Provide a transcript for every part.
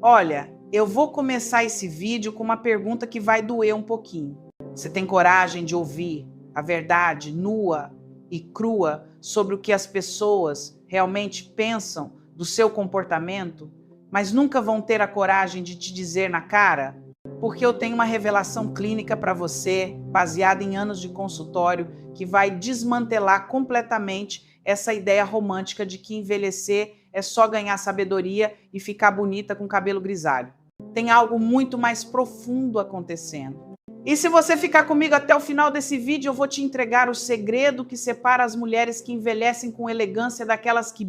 Olha, eu vou começar esse vídeo com uma pergunta que vai doer um pouquinho. Você tem coragem de ouvir a verdade nua e crua sobre o que as pessoas realmente pensam do seu comportamento, mas nunca vão ter a coragem de te dizer na cara? Porque eu tenho uma revelação clínica para você, baseada em anos de consultório, que vai desmantelar completamente essa ideia romântica de que envelhecer é só ganhar sabedoria e ficar bonita com cabelo grisalho. Tem algo muito mais profundo acontecendo. E se você ficar comigo até o final desse vídeo, eu vou te entregar o segredo que separa as mulheres que envelhecem com elegância daquelas que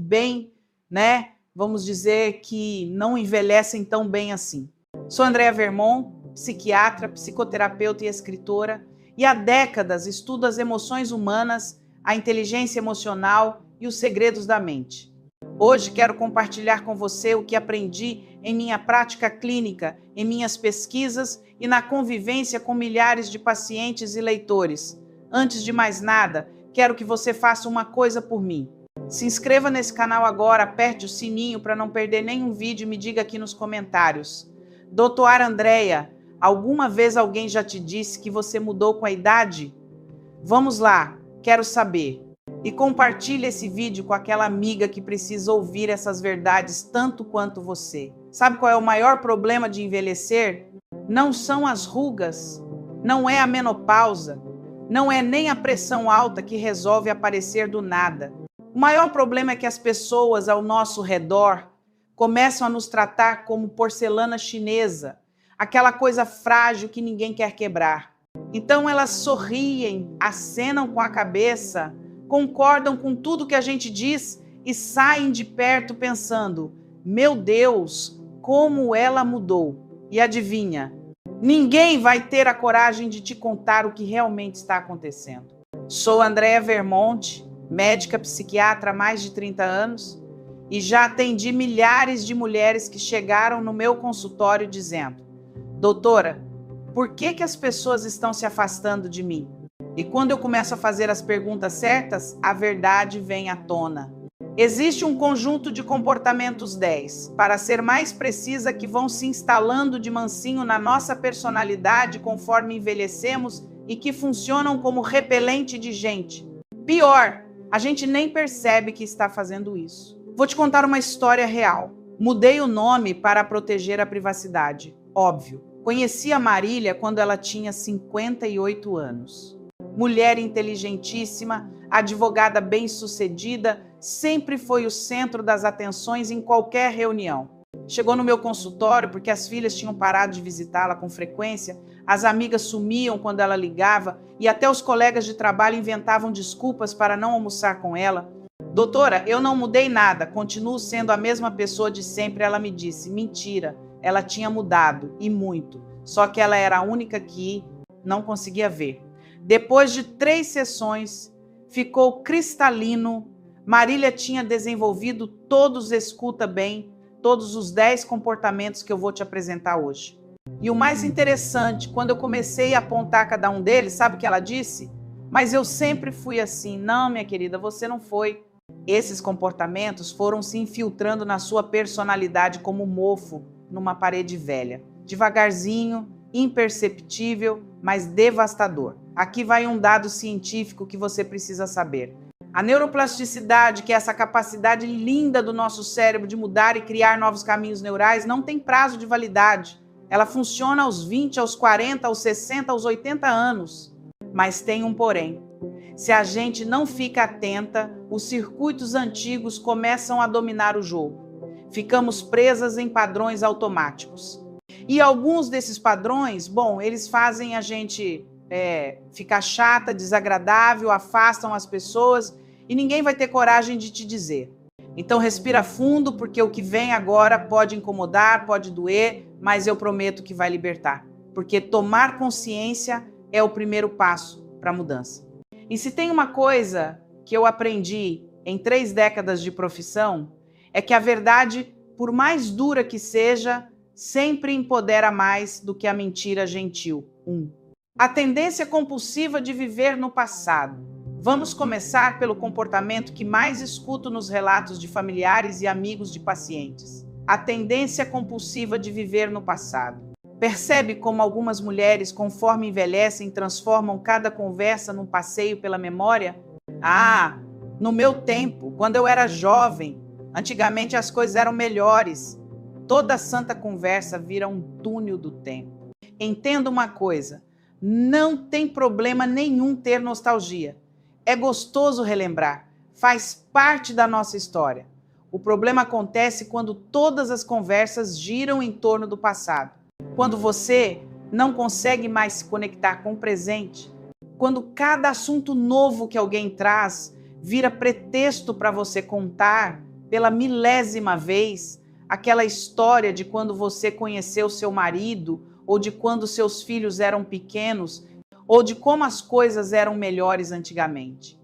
vamos dizer que não envelhecem tão bem assim. Sou Andréa Vermont, psiquiatra, psicoterapeuta e escritora, e há décadas estudo as emoções humanas, a inteligência emocional e os segredos da mente. Hoje quero compartilhar com você o que aprendi em minha prática clínica, em minhas pesquisas e na convivência com milhares de pacientes e leitores. Antes de mais nada, quero que você faça uma coisa por mim. Se inscreva nesse canal agora, aperte o sininho para não perder nenhum vídeo e me diga aqui nos comentários. Doutora Andréa, alguma vez alguém já te disse que você mudou com a idade? Vamos lá, quero saber. E compartilhe esse vídeo com aquela amiga que precisa ouvir essas verdades tanto quanto você. Sabe qual é o maior problema de envelhecer? Não são as rugas, não é a menopausa, não é nem a pressão alta que resolve aparecer do nada. O maior problema é que as pessoas ao nosso redor começam a nos tratar como porcelana chinesa, aquela coisa frágil que ninguém quer quebrar. Então elas sorriem, acenam com a cabeça, concordam com tudo que a gente diz e saem de perto pensando: meu Deus, como ela mudou. E adivinha? Ninguém vai ter a coragem de te contar o que realmente está acontecendo. Sou Andréa Vermont, médica psiquiatra há mais de 30 anos e já atendi milhares de mulheres que chegaram no meu consultório dizendo: doutora, por que as pessoas estão se afastando de mim? E quando eu começo a fazer as perguntas certas, a verdade vem à tona. Existe um conjunto de comportamentos 10, para ser mais precisa, que vão se instalando de mansinho na nossa personalidade conforme envelhecemos e que funcionam como repelente de gente. Pior, a gente nem percebe que está fazendo isso. Vou te contar uma história real. Mudei o nome para proteger a privacidade, óbvio. Conheci a Marília quando ela tinha 58 anos. Mulher inteligentíssima, advogada bem-sucedida, sempre foi o centro das atenções em qualquer reunião. Chegou no meu consultório porque as filhas tinham parado de visitá-la com frequência, as amigas sumiam quando ela ligava e até os colegas de trabalho inventavam desculpas para não almoçar com ela. Doutora, eu não mudei nada, continuo sendo a mesma pessoa de sempre. Ela me disse: mentira, ela tinha mudado, e muito, só que ela era a única que não conseguia ver. Depois de 3 sessões, ficou cristalino. Marília tinha desenvolvido todos, escuta bem, todos os 10 comportamentos que eu vou te apresentar hoje. E o mais interessante, quando eu comecei a apontar cada um deles, sabe o que ela disse? Mas eu sempre fui assim. Não, minha querida, você não foi. Esses comportamentos foram se infiltrando na sua personalidade como mofo numa parede velha. Devagarzinho, imperceptível, mas devastador. Aqui vai um dado científico que você precisa saber. A neuroplasticidade, que é essa capacidade linda do nosso cérebro de mudar e criar novos caminhos neurais, não tem prazo de validade. Ela funciona aos 20, aos 40, aos 60, aos 80 anos. Mas tem um porém. Se a gente não fica atenta, os circuitos antigos começam a dominar o jogo. Ficamos presas em padrões automáticos. E alguns desses padrões, eles fazem a gente ficar chata, desagradável, afastam as pessoas e ninguém vai ter coragem de te dizer. Então respira fundo, porque o que vem agora pode incomodar, pode doer, mas eu prometo que vai libertar. Porque tomar consciência é o primeiro passo para a mudança. E se tem uma coisa que eu aprendi em 3 décadas de profissão, é que a verdade, por mais dura que seja, sempre empodera mais do que a mentira gentil. A tendência compulsiva de viver no passado. Vamos começar pelo comportamento que mais escuto nos relatos de familiares e amigos de pacientes. a tendência compulsiva de viver no passado. Percebe como algumas mulheres, conforme envelhecem, transformam cada conversa num passeio pela memória? Ah, no meu tempo, quando eu era jovem, antigamente as coisas eram melhores. Toda santa conversa vira um túnel do tempo. Entenda uma coisa, não tem problema nenhum ter nostalgia. É gostoso relembrar, faz parte da nossa história. O problema acontece quando todas as conversas giram em torno do passado. Quando você não consegue mais se conectar com o presente. Quando cada assunto novo que alguém traz vira pretexto para você contar pela milésima vez aquela história de quando você conheceu seu marido, ou de quando seus filhos eram pequenos, ou de como as coisas eram melhores antigamente.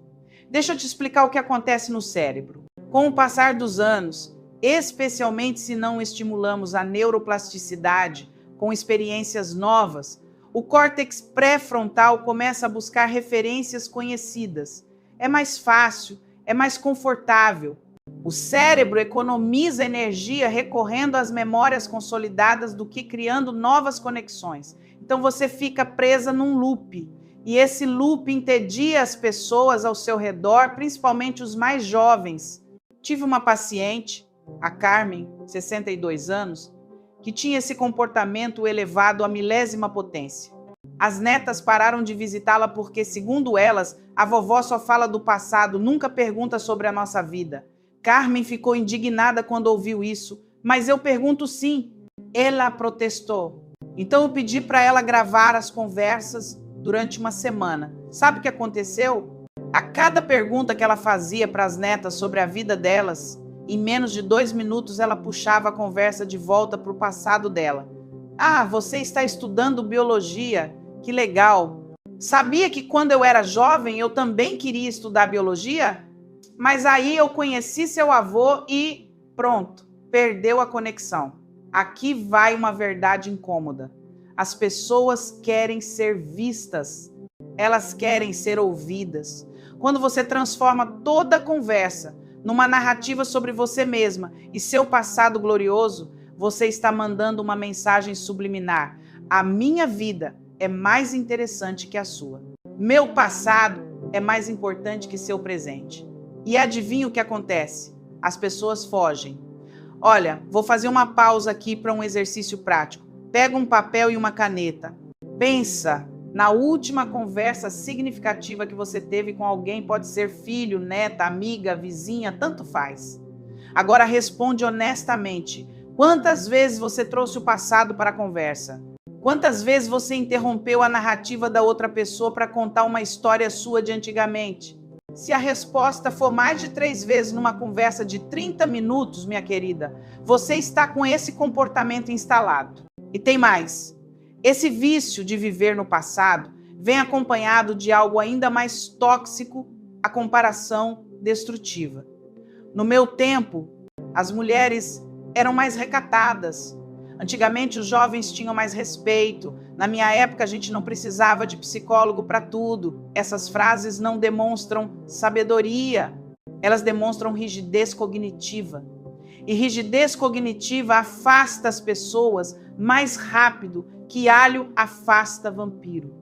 Deixa eu te explicar o que acontece no cérebro. Com o passar dos anos, especialmente se não estimulamos a neuroplasticidade com experiências novas, o córtex pré-frontal começa a buscar referências conhecidas. É mais fácil, é mais confortável. O cérebro economiza energia recorrendo às memórias consolidadas do que criando novas conexões. Então você fica presa num loop. E esse loop entedia as pessoas ao seu redor, principalmente os mais jovens. Tive uma paciente, a Carmen, 62 anos, que tinha esse comportamento elevado à milésima potência. As netas pararam de visitá-la porque, segundo elas, a vovó só fala do passado, nunca pergunta sobre a nossa vida. Carmen ficou indignada quando ouviu isso, mas eu pergunto sim. Ela protestou. Então eu pedi para ela gravar as conversas durante uma semana. Sabe o que aconteceu? A cada pergunta que ela fazia para as netas sobre a vida delas, em menos de 2 minutos ela puxava a conversa de volta para o passado dela. Ah, você está estudando biologia? Que legal! Sabia que quando eu era jovem eu também queria estudar biologia? Mas aí eu conheci seu avô e pronto, perdeu a conexão. Aqui vai uma verdade incômoda. As pessoas querem ser vistas, elas querem ser ouvidas. Quando você transforma toda a conversa numa narrativa sobre você mesma e seu passado glorioso, você está mandando uma mensagem subliminar. A minha vida é mais interessante que a sua. Meu passado é mais importante que seu presente. E adivinha o que acontece? As pessoas fogem. Olha, vou fazer uma pausa aqui para um exercício prático. Pega um papel e uma caneta. Pensa na última conversa significativa que você teve com alguém, pode ser filho, neta, amiga, vizinha, tanto faz. Agora responde honestamente. Quantas vezes você trouxe o passado para a conversa? Quantas vezes você interrompeu a narrativa da outra pessoa para contar uma história sua de antigamente? Se a resposta for mais de 3 vezes numa conversa de 30 minutos, minha querida, você está com esse comportamento instalado. E tem mais. Esse vício de viver no passado vem acompanhado de algo ainda mais tóxico, a comparação destrutiva. No meu tempo, as mulheres eram mais recatadas. Antigamente, os jovens tinham mais respeito. Na minha época, a gente não precisava de psicólogo para tudo. Essas frases não demonstram sabedoria. Elas demonstram rigidez cognitiva. E rigidez cognitiva afasta as pessoas mais rápido que alho afasta vampiro.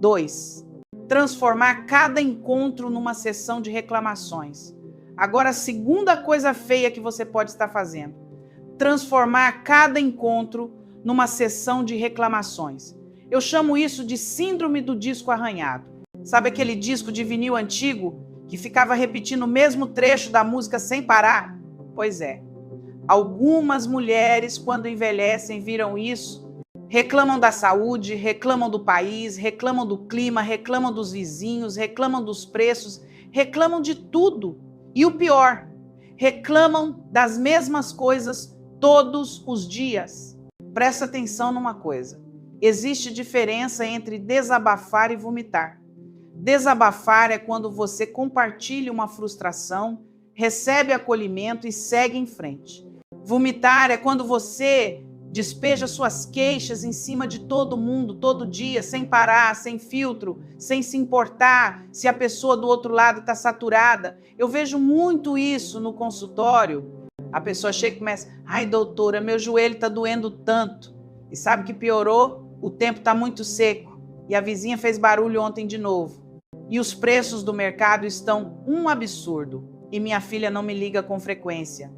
2. Transformar cada encontro numa sessão de reclamações. Agora, a segunda coisa feia que você pode estar fazendo. Transformar cada encontro numa sessão de reclamações. Eu chamo isso de síndrome do disco arranhado. Sabe aquele disco de vinil antigo que ficava repetindo o mesmo trecho da música sem parar? Pois é. Algumas mulheres, quando envelhecem, viram isso, reclamam da saúde, reclamam do país, reclamam do clima, reclamam dos vizinhos, reclamam dos preços, reclamam de tudo. E o pior, reclamam das mesmas coisas todos os dias. Presta atenção numa coisa. Existe diferença entre desabafar e vomitar. Desabafar é quando você compartilha uma frustração, recebe acolhimento e segue em frente. Vomitar é quando você despeja suas queixas em cima de todo mundo, todo dia, sem parar, sem filtro, sem se importar se a pessoa do outro lado está saturada. Eu vejo muito isso no consultório. A pessoa chega e começa, ai doutora, meu joelho está doendo tanto. E sabe que piorou? O tempo está muito seco. E a vizinha fez barulho ontem de novo. E os preços do mercado estão um absurdo. E minha filha não me liga com frequência.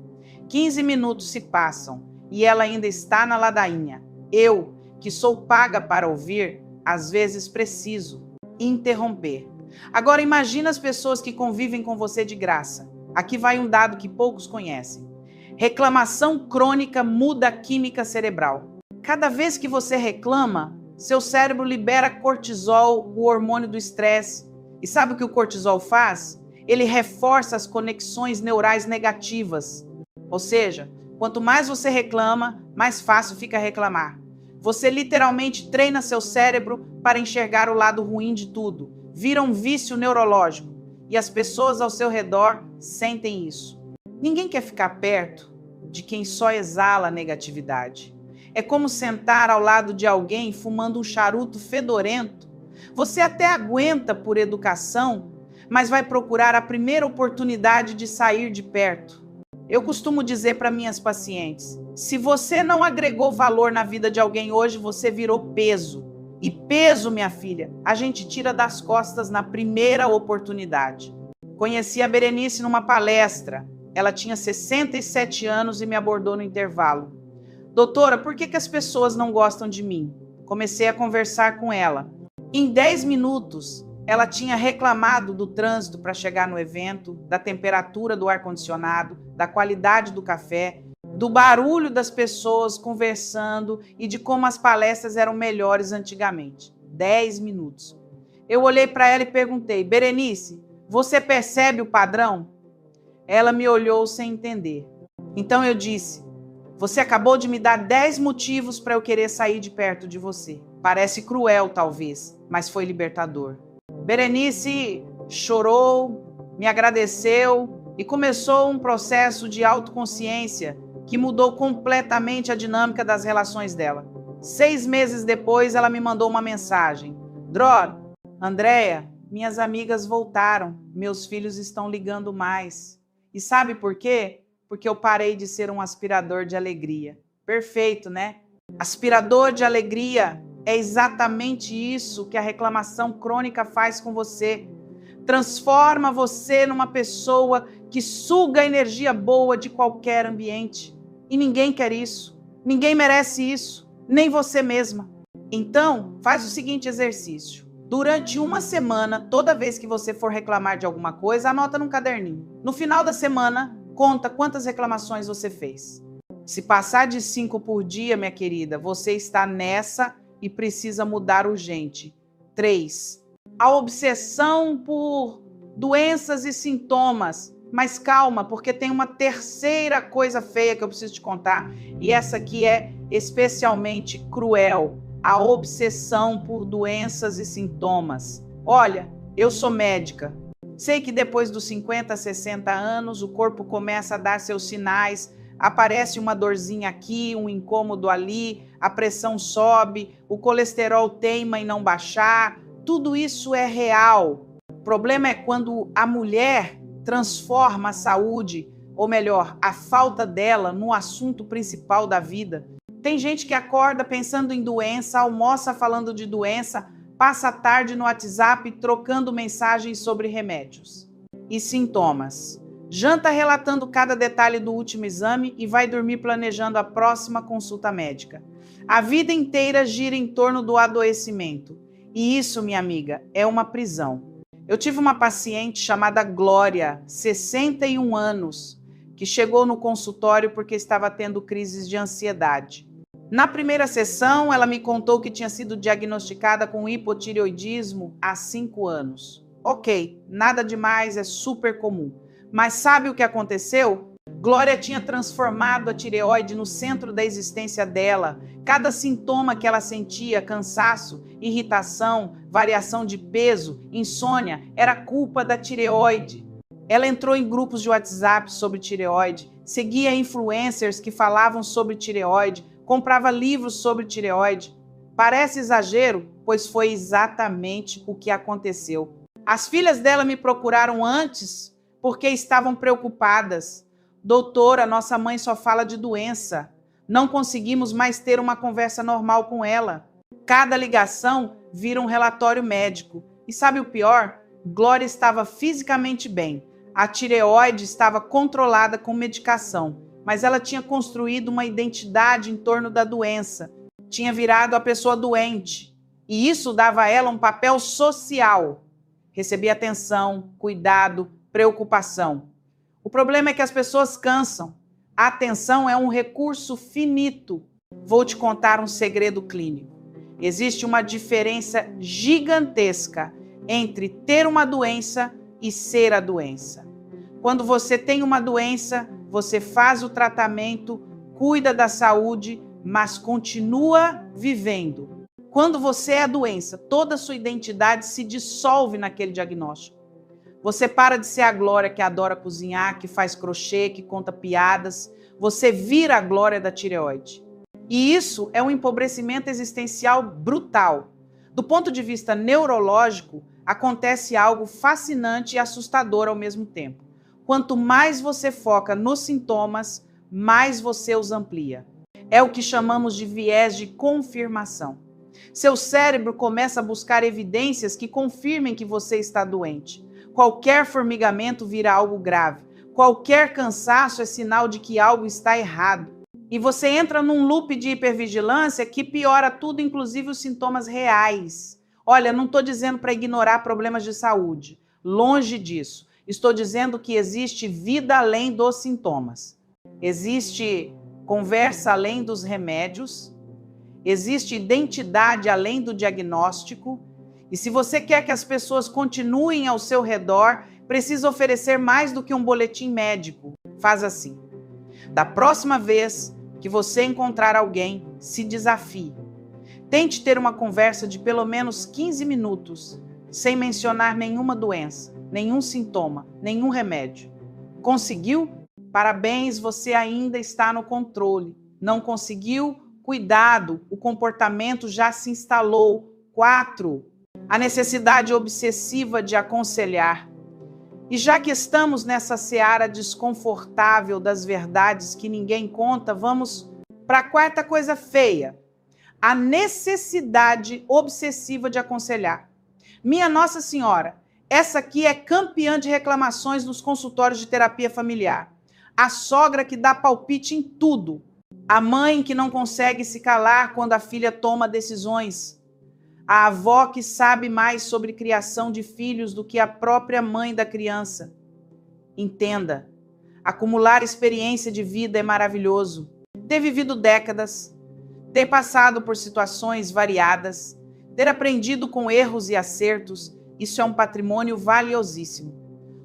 15 minutos se passam e ela ainda está na ladainha. Eu, que sou paga para ouvir, às vezes preciso interromper. Agora imagina as pessoas que convivem com você de graça. Aqui vai um dado que poucos conhecem. Reclamação crônica muda a química cerebral. Cada vez que você reclama, seu cérebro libera cortisol, o hormônio do estresse. E sabe o que o cortisol faz? Ele reforça as conexões neurais negativas. Ou seja, quanto mais você reclama, mais fácil fica reclamar. Você literalmente treina seu cérebro para enxergar o lado ruim de tudo. Vira um vício neurológico. E as pessoas ao seu redor sentem isso. Ninguém quer ficar perto de quem só exala negatividade. É como sentar ao lado de alguém fumando um charuto fedorento. Você até aguenta por educação, mas vai procurar a primeira oportunidade de sair de perto. Eu costumo dizer para minhas pacientes, se você não agregou valor na vida de alguém hoje, você virou peso. E peso, minha filha, a gente tira das costas na primeira oportunidade. Conheci a Berenice numa palestra. Ela tinha 67 anos e me abordou no intervalo. Doutora, por que as pessoas não gostam de mim? Comecei a conversar com ela. Em 10 minutos, ela tinha reclamado do trânsito para chegar no evento, da temperatura do ar-condicionado, da qualidade do café, do barulho das pessoas conversando e de como as palestras eram melhores antigamente. 10 minutos. Eu olhei para ela e perguntei, Berenice, você percebe o padrão? Ela me olhou sem entender. Então eu disse, você acabou de me dar 10 motivos para eu querer sair de perto de você. Parece cruel, talvez, mas foi libertador. Berenice chorou, me agradeceu e começou um processo de autoconsciência que mudou completamente a dinâmica das relações dela. 6 meses depois, ela me mandou uma mensagem. Dror, Andréia, minhas amigas voltaram, meus filhos estão ligando mais. E sabe por quê? Porque eu parei de ser um aspirador de alegria. Perfeito, né? Aspirador de alegria é exatamente isso que a reclamação crônica faz com você. Transforma você numa pessoa que suga a energia boa de qualquer ambiente. E ninguém quer isso. Ninguém merece isso. Nem você mesma. Então, faz o seguinte exercício. Durante uma semana, toda vez que você for reclamar de alguma coisa, anota num caderninho. No final da semana, conta quantas reclamações você fez. Se passar de 5 por dia, minha querida, você está nessa e precisa mudar urgente. 3. A obsessão por doenças e sintomas. Mas calma, porque tem uma terceira coisa feia que eu preciso te contar. E essa aqui é especialmente cruel. A obsessão por doenças e sintomas. Olha, eu sou médica. Sei que depois dos 50, 60 anos, o corpo começa a dar seus sinais. Aparece uma dorzinha aqui, um incômodo ali, a pressão sobe, o colesterol teima em não baixar. Tudo isso é real. O problema é quando a mulher transforma a saúde, ou melhor, a falta dela, no assunto principal da vida. Tem gente que acorda pensando em doença, almoça falando de doença, passa a tarde no WhatsApp trocando mensagens sobre remédios e sintomas. Janta relatando cada detalhe do último exame e vai dormir planejando a próxima consulta médica. A vida inteira gira em torno do adoecimento. E isso, minha amiga, é uma prisão. Eu tive uma paciente chamada Glória, 61 anos, que chegou no consultório porque estava tendo crises de ansiedade. Na primeira sessão, ela me contou que tinha sido diagnosticada com hipotireoidismo há 5 anos. Ok, nada demais, é super comum. Mas sabe o que aconteceu? Glória tinha transformado a tireoide no centro da existência dela. Cada sintoma que ela sentia, cansaço, irritação, variação de peso, insônia, era culpa da tireoide. Ela entrou em grupos de WhatsApp sobre tireoide, seguia influencers que falavam sobre tireoide, comprava livros sobre tireoide. Parece exagero, pois foi exatamente o que aconteceu. As filhas dela me procuraram antes porque estavam preocupadas. Doutora, nossa mãe só fala de doença. Não conseguimos mais ter uma conversa normal com ela. Cada ligação vira um relatório médico. E sabe o pior? Glória estava fisicamente bem. A tireoide estava controlada com medicação, mas ela tinha construído uma identidade em torno da doença. Tinha virado a pessoa doente. E isso dava a ela um papel social. Recebia atenção, cuidado, preocupação. O problema é que as pessoas cansam. A atenção é um recurso finito. Vou te contar um segredo clínico. Existe uma diferença gigantesca entre ter uma doença e ser a doença. Quando você tem uma doença, você faz o tratamento, cuida da saúde, mas continua vivendo. Quando você é a doença, toda a sua identidade se dissolve naquele diagnóstico. Você para de ser a Glória que adora cozinhar, que faz crochê, que conta piadas. Você vira a Glória da tireoide. E isso é um empobrecimento existencial brutal. Do ponto de vista neurológico, acontece algo fascinante e assustador ao mesmo tempo. Quanto mais você foca nos sintomas, mais você os amplia. É o que chamamos de viés de confirmação. Seu cérebro começa a buscar evidências que confirmem que você está doente. Qualquer formigamento vira algo grave. Qualquer cansaço é sinal de que algo está errado. E você entra num loop de hipervigilância que piora tudo, inclusive os sintomas reais. Olha, não estou dizendo para ignorar problemas de saúde. Longe disso. Estou dizendo que existe vida além dos sintomas. Existe conversa além dos remédios. Existe identidade além do diagnóstico. E se você quer que as pessoas continuem ao seu redor, precisa oferecer mais do que um boletim médico. Faz assim. Da próxima vez que você encontrar alguém, se desafie. Tente ter uma conversa de pelo menos 15 minutos, sem mencionar nenhuma doença, nenhum sintoma, nenhum remédio. Conseguiu? Parabéns, você ainda está no controle. Não conseguiu? Cuidado, o comportamento já se instalou. 4. A necessidade obsessiva de aconselhar. E já que estamos nessa seara desconfortável das verdades que ninguém conta, vamos para a quarta coisa feia. A necessidade obsessiva de aconselhar. Minha Nossa Senhora, essa aqui é campeã de reclamações nos consultórios de terapia familiar. A sogra que dá palpite em tudo. A mãe que não consegue se calar quando a filha toma decisões. A avó que sabe mais sobre criação de filhos do que a própria mãe da criança. Entenda, acumular experiência de vida é maravilhoso. Ter vivido décadas, ter passado por situações variadas, ter aprendido com erros e acertos, isso é um patrimônio valiosíssimo.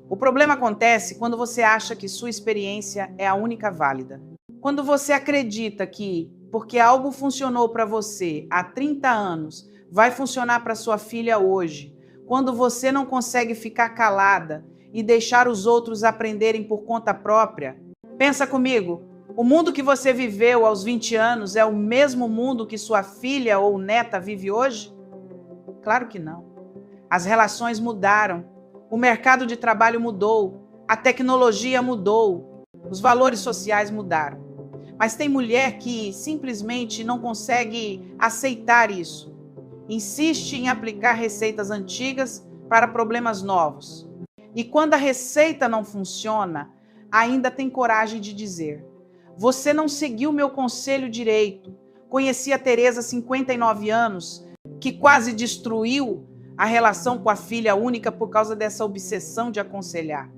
O problema acontece quando você acha que sua experiência é a única válida. Quando você acredita que, porque algo funcionou para você há 30 anos, vai funcionar para sua filha hoje. Quando você não consegue ficar calada e deixar os outros aprenderem por conta própria. Pensa comigo, o mundo que você viveu aos 20 anos é o mesmo mundo que sua filha ou neta vive hoje? Claro que não. As relações mudaram, o mercado de trabalho mudou, a tecnologia mudou, os valores sociais mudaram. Mas tem mulher que simplesmente não consegue aceitar isso. Insiste em aplicar receitas antigas para problemas novos. E quando a receita não funciona, ainda tem coragem de dizer: você não seguiu meu conselho direito. Conheci a Tereza, 59 anos, que quase destruiu a relação com a filha única por causa dessa obsessão de aconselhar.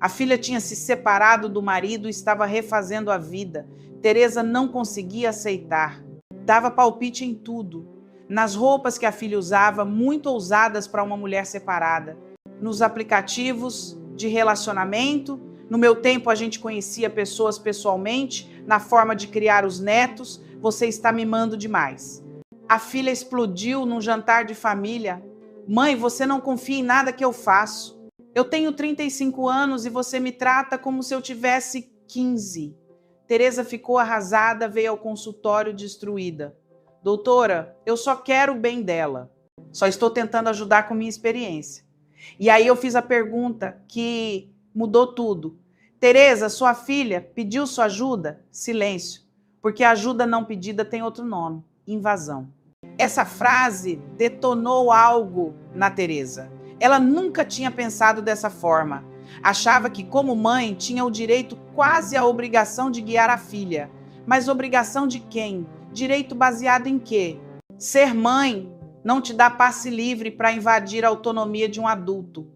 A filha tinha se separado do marido e estava refazendo a vida. Tereza não conseguia aceitar. Dava palpite em tudo. Nas roupas que a filha usava, muito ousadas para uma mulher separada. Nos aplicativos de relacionamento. No meu tempo, a gente conhecia pessoas pessoalmente, na forma de criar os netos. Você está mimando demais. A filha explodiu num jantar de família. Mãe, você não confia em nada que eu faço. Eu tenho 35 anos e você me trata como se eu tivesse 15. Tereza ficou arrasada, veio ao consultório destruída. Doutora, eu só quero o bem dela. Só estou tentando ajudar com minha experiência. E aí eu fiz a pergunta que mudou tudo. Tereza, sua filha, pediu sua ajuda? Silêncio, porque ajuda não pedida tem outro nome, invasão. Essa frase detonou algo na Tereza. Ela nunca tinha pensado dessa forma. Achava que, como mãe, tinha o direito, quase a obrigação de guiar a filha. Mas obrigação de quem? Direito baseado em quê? Ser mãe não te dá passe livre para invadir a autonomia de um adulto.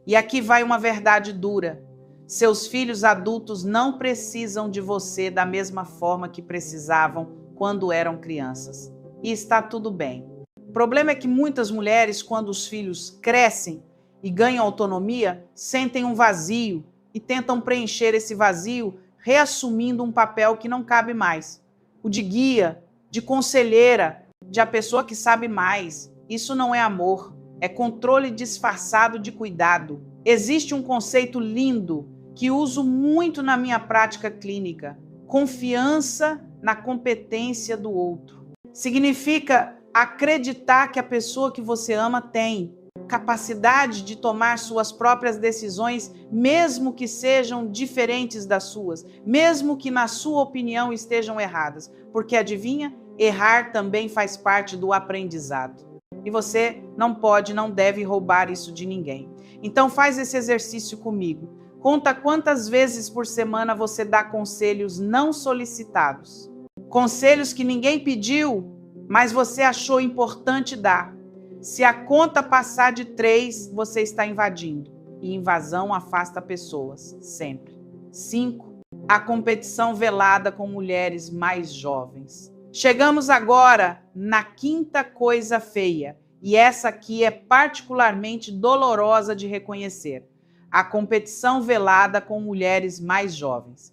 E aqui vai uma verdade dura. Seus filhos adultos não precisam de você da mesma forma que precisavam quando eram crianças. E está tudo bem. O problema é que muitas mulheres, quando os filhos crescem e ganham autonomia, sentem um vazio e tentam preencher esse vazio reassumindo um papel que não cabe mais. O de guia, de conselheira, de a pessoa que sabe mais. Isso não é amor, é controle disfarçado de cuidado. Existe um conceito lindo que uso muito na minha prática clínica: confiança na competência do outro. Significa acreditar que a pessoa que você ama tem capacidade de tomar suas próprias decisões, mesmo que sejam diferentes das suas, mesmo que na sua opinião estejam erradas. Porque adivinha? Errar também faz parte do aprendizado. E você não pode, não deve roubar isso de ninguém. Então faz esse exercício comigo. Conta quantas vezes por semana você dá conselhos não solicitados. Conselhos que ninguém pediu, mas você achou importante dar. Se a conta passar de 3, você está invadindo. E invasão afasta pessoas, sempre. 5. A competição velada com mulheres mais jovens. Chegamos agora na quinta coisa feia. E essa aqui é particularmente dolorosa de reconhecer. A competição velada com mulheres mais jovens.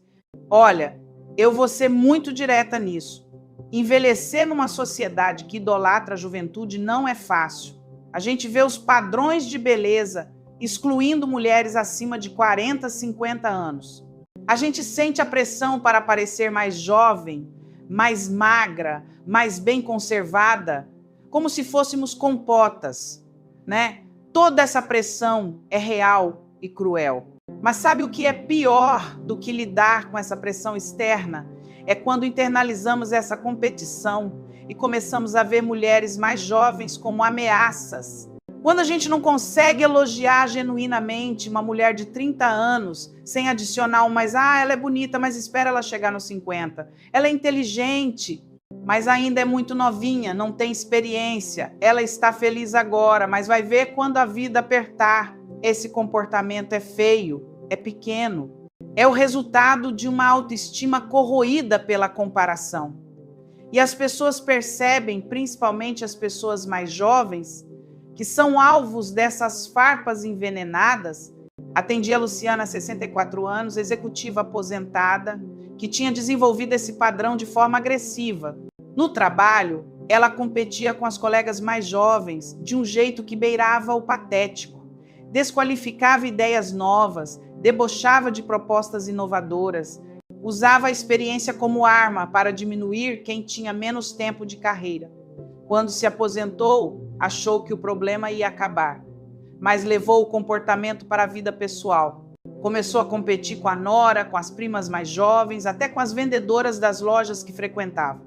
Olha, eu vou ser muito direta nisso. Envelhecer numa sociedade que idolatra a juventude não é fácil. A gente vê os padrões de beleza excluindo mulheres acima de 40, 50 anos. A gente sente a pressão para parecer mais jovem, mais magra, mais bem conservada, como se fôssemos compotas, né? Toda essa pressão é real e cruel. Mas sabe o que é pior do que lidar com essa pressão externa? É quando internalizamos essa competição e começamos a ver mulheres mais jovens como ameaças. Quando a gente não consegue elogiar genuinamente uma mulher de 30 anos, sem adicionar um mais, ela é bonita, mas espera ela chegar nos 50. Ela é inteligente, mas ainda é muito novinha, não tem experiência. Ela está feliz agora, mas vai ver quando a vida apertar. Esse comportamento é feio, é pequeno. É o resultado de uma autoestima corroída pela comparação. E as pessoas percebem, principalmente as pessoas mais jovens, que são alvos dessas farpas envenenadas. Atendi a Luciana, 64 anos, executiva aposentada, que tinha desenvolvido esse padrão de forma agressiva. No trabalho, ela competia com as colegas mais jovens de um jeito que beirava o patético. Desqualificava ideias novas, debochava de propostas inovadoras, usava a experiência como arma para diminuir quem tinha menos tempo de carreira. Quando se aposentou, achou que o problema ia acabar, mas levou o comportamento para a vida pessoal. Começou a competir com a nora, com as primas mais jovens, até com as vendedoras das lojas que frequentava.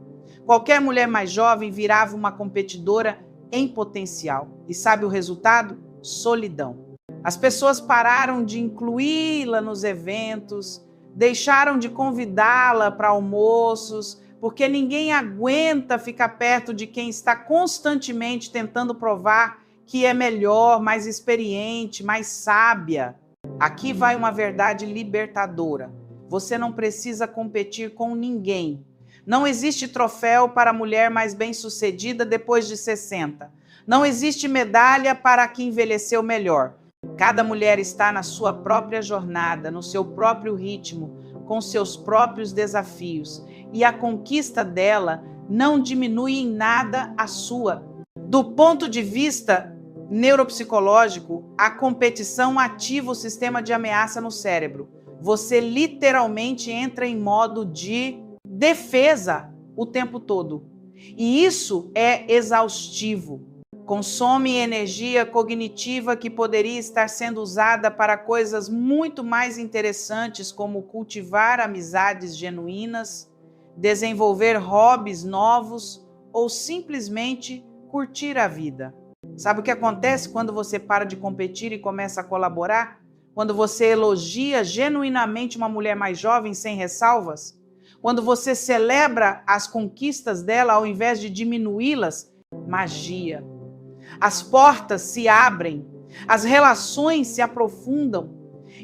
Qualquer mulher mais jovem virava uma competidora em potencial. E sabe o resultado? Solidão. As pessoas pararam de incluí-la nos eventos, deixaram de convidá-la para almoços, porque ninguém aguenta ficar perto de quem está constantemente tentando provar que é melhor, mais experiente, mais sábia. Aqui vai uma verdade libertadora. Você não precisa competir com ninguém. Não existe troféu para a mulher mais bem-sucedida depois de 60. Não existe medalha para a que envelheceu melhor. Cada mulher está na sua própria jornada, no seu próprio ritmo, com seus próprios desafios. E a conquista dela não diminui em nada a sua. Do ponto de vista neuropsicológico, a competição ativa o sistema de ameaça no cérebro. Você literalmente entra em modo de defesa o tempo todo. E isso é exaustivo. Consome energia cognitiva que poderia estar sendo usada para coisas muito mais interessantes, como cultivar amizades genuínas, desenvolver hobbies novos ou simplesmente curtir a vida. Sabe o que acontece quando você para de competir e começa a colaborar? Quando você elogia genuinamente uma mulher mais jovem sem ressalvas? Quando você celebra as conquistas dela ao invés de diminuí-las? Magia. As portas se abrem, as relações se aprofundam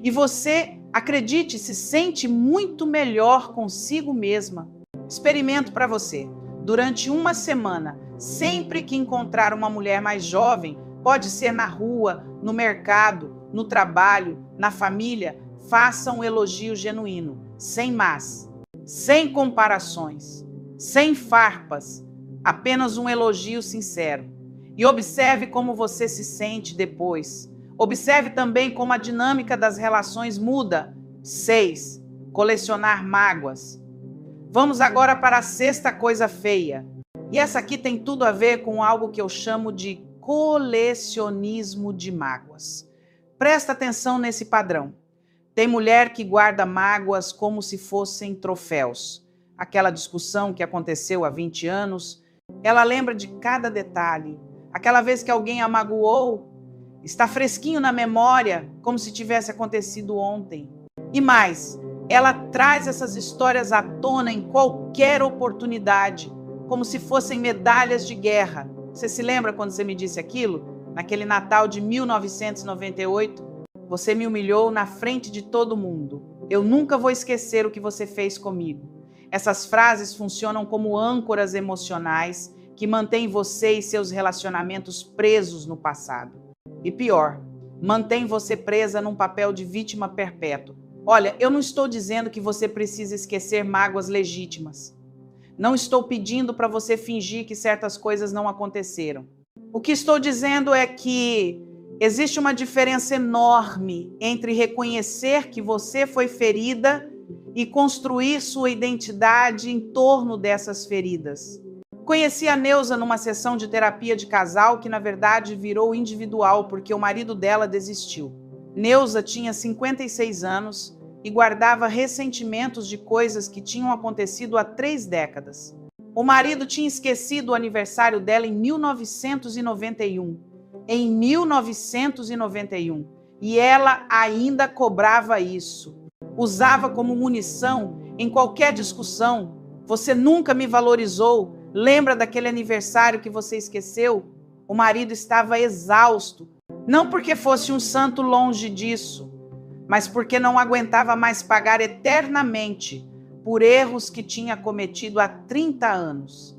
e você, acredite, se sente muito melhor consigo mesma. Experimento para você. Durante uma semana, sempre que encontrar uma mulher mais jovem, pode ser na rua, no mercado, no trabalho, na família, faça um elogio genuíno, sem más, sem comparações, sem farpas, apenas um elogio sincero. E observe como você se sente depois. Observe também como a dinâmica das relações muda. 6. Colecionar mágoas. Vamos agora para a sexta coisa feia. E essa aqui tem tudo a ver com algo que eu chamo de colecionismo de mágoas. Presta atenção nesse padrão. Tem mulher que guarda mágoas como se fossem troféus. Aquela discussão que aconteceu há 20 anos, ela lembra de cada detalhe. Aquela vez que alguém a magoou, está fresquinho na memória, como se tivesse acontecido ontem. E mais, ela traz essas histórias à tona em qualquer oportunidade, como se fossem medalhas de guerra. Você se lembra quando você me disse aquilo? Naquele Natal de 1998? Você me humilhou na frente de todo mundo. Eu nunca vou esquecer o que você fez comigo. Essas frases funcionam como âncoras emocionais que mantém você e seus relacionamentos presos no passado. E pior, mantém você presa num papel de vítima perpétua. Olha, eu não estou dizendo que você precisa esquecer mágoas legítimas. Não estou pedindo para você fingir que certas coisas não aconteceram. O que estou dizendo é que existe uma diferença enorme entre reconhecer que você foi ferida e construir sua identidade em torno dessas feridas. Conheci a Neuza numa sessão de terapia de casal que, na verdade, virou individual porque o marido dela desistiu. Neuza tinha 56 anos e guardava ressentimentos de coisas que tinham acontecido há 3 décadas. O marido tinha esquecido o aniversário dela em 1991. Em 1991. E ela ainda cobrava isso. Usava como munição em qualquer discussão. Você nunca me valorizou. Lembra daquele aniversário que você esqueceu? O marido estava exausto, não porque fosse um santo longe disso, mas porque não aguentava mais pagar eternamente por erros que tinha cometido há 30 anos.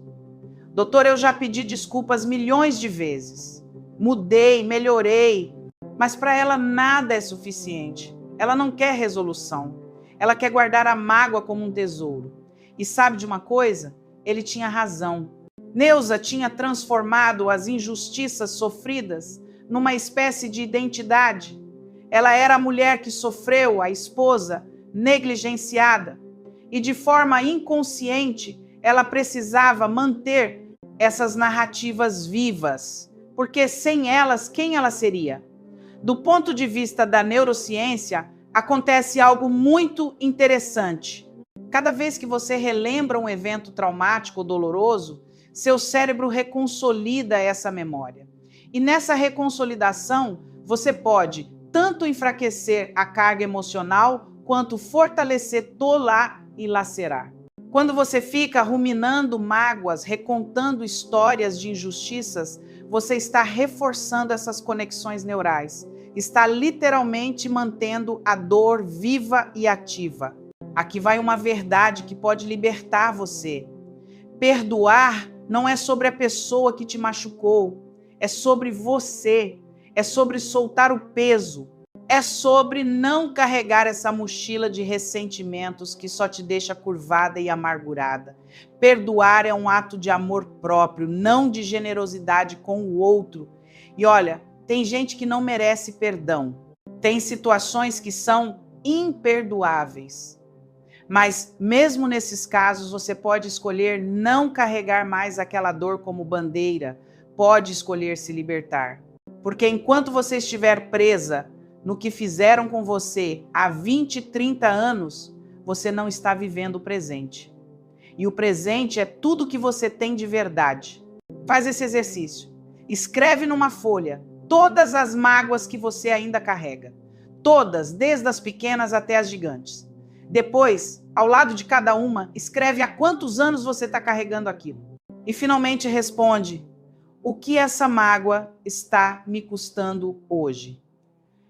Doutor, eu já pedi desculpas milhões de vezes. Mudei, melhorei, mas para ela nada é suficiente. Ela não quer resolução. Ela quer guardar a mágoa como um tesouro. E sabe de uma coisa? Ele tinha razão. Neuza tinha transformado as injustiças sofridas numa espécie de identidade. Ela era a mulher que sofreu, a esposa negligenciada. E de forma inconsciente, ela precisava manter essas narrativas vivas. Porque sem elas, quem ela seria? Do ponto de vista da neurociência, acontece algo muito interessante. Cada vez que você relembra um evento traumático ou doloroso, seu cérebro reconsolida essa memória. E nessa reconsolidação, você pode tanto enfraquecer a carga emocional, quanto fortalecer, tolar e lacerar. Quando você fica ruminando mágoas, recontando histórias de injustiças, você está reforçando essas conexões neurais. Está literalmente mantendo a dor viva e ativa. Aqui vai uma verdade que pode libertar você. Perdoar não é sobre a pessoa que te machucou, é sobre você, é sobre soltar o peso, é sobre não carregar essa mochila de ressentimentos que só te deixa curvada e amargurada. Perdoar é um ato de amor próprio, não de generosidade com o outro. E olha, tem gente que não merece perdão, tem situações que são imperdoáveis. Mas mesmo nesses casos, você pode escolher não carregar mais aquela dor como bandeira, pode escolher se libertar. Porque enquanto você estiver presa no que fizeram com você há 20, 30 anos, você não está vivendo o presente. E o presente é tudo que você tem de verdade. Faz esse exercício. Escreve numa folha todas as mágoas que você ainda carrega. Todas, desde as pequenas até as gigantes. Depois, ao lado de cada uma, escreve há quantos anos você está carregando aquilo. E finalmente responde: o que essa mágoa está me custando hoje?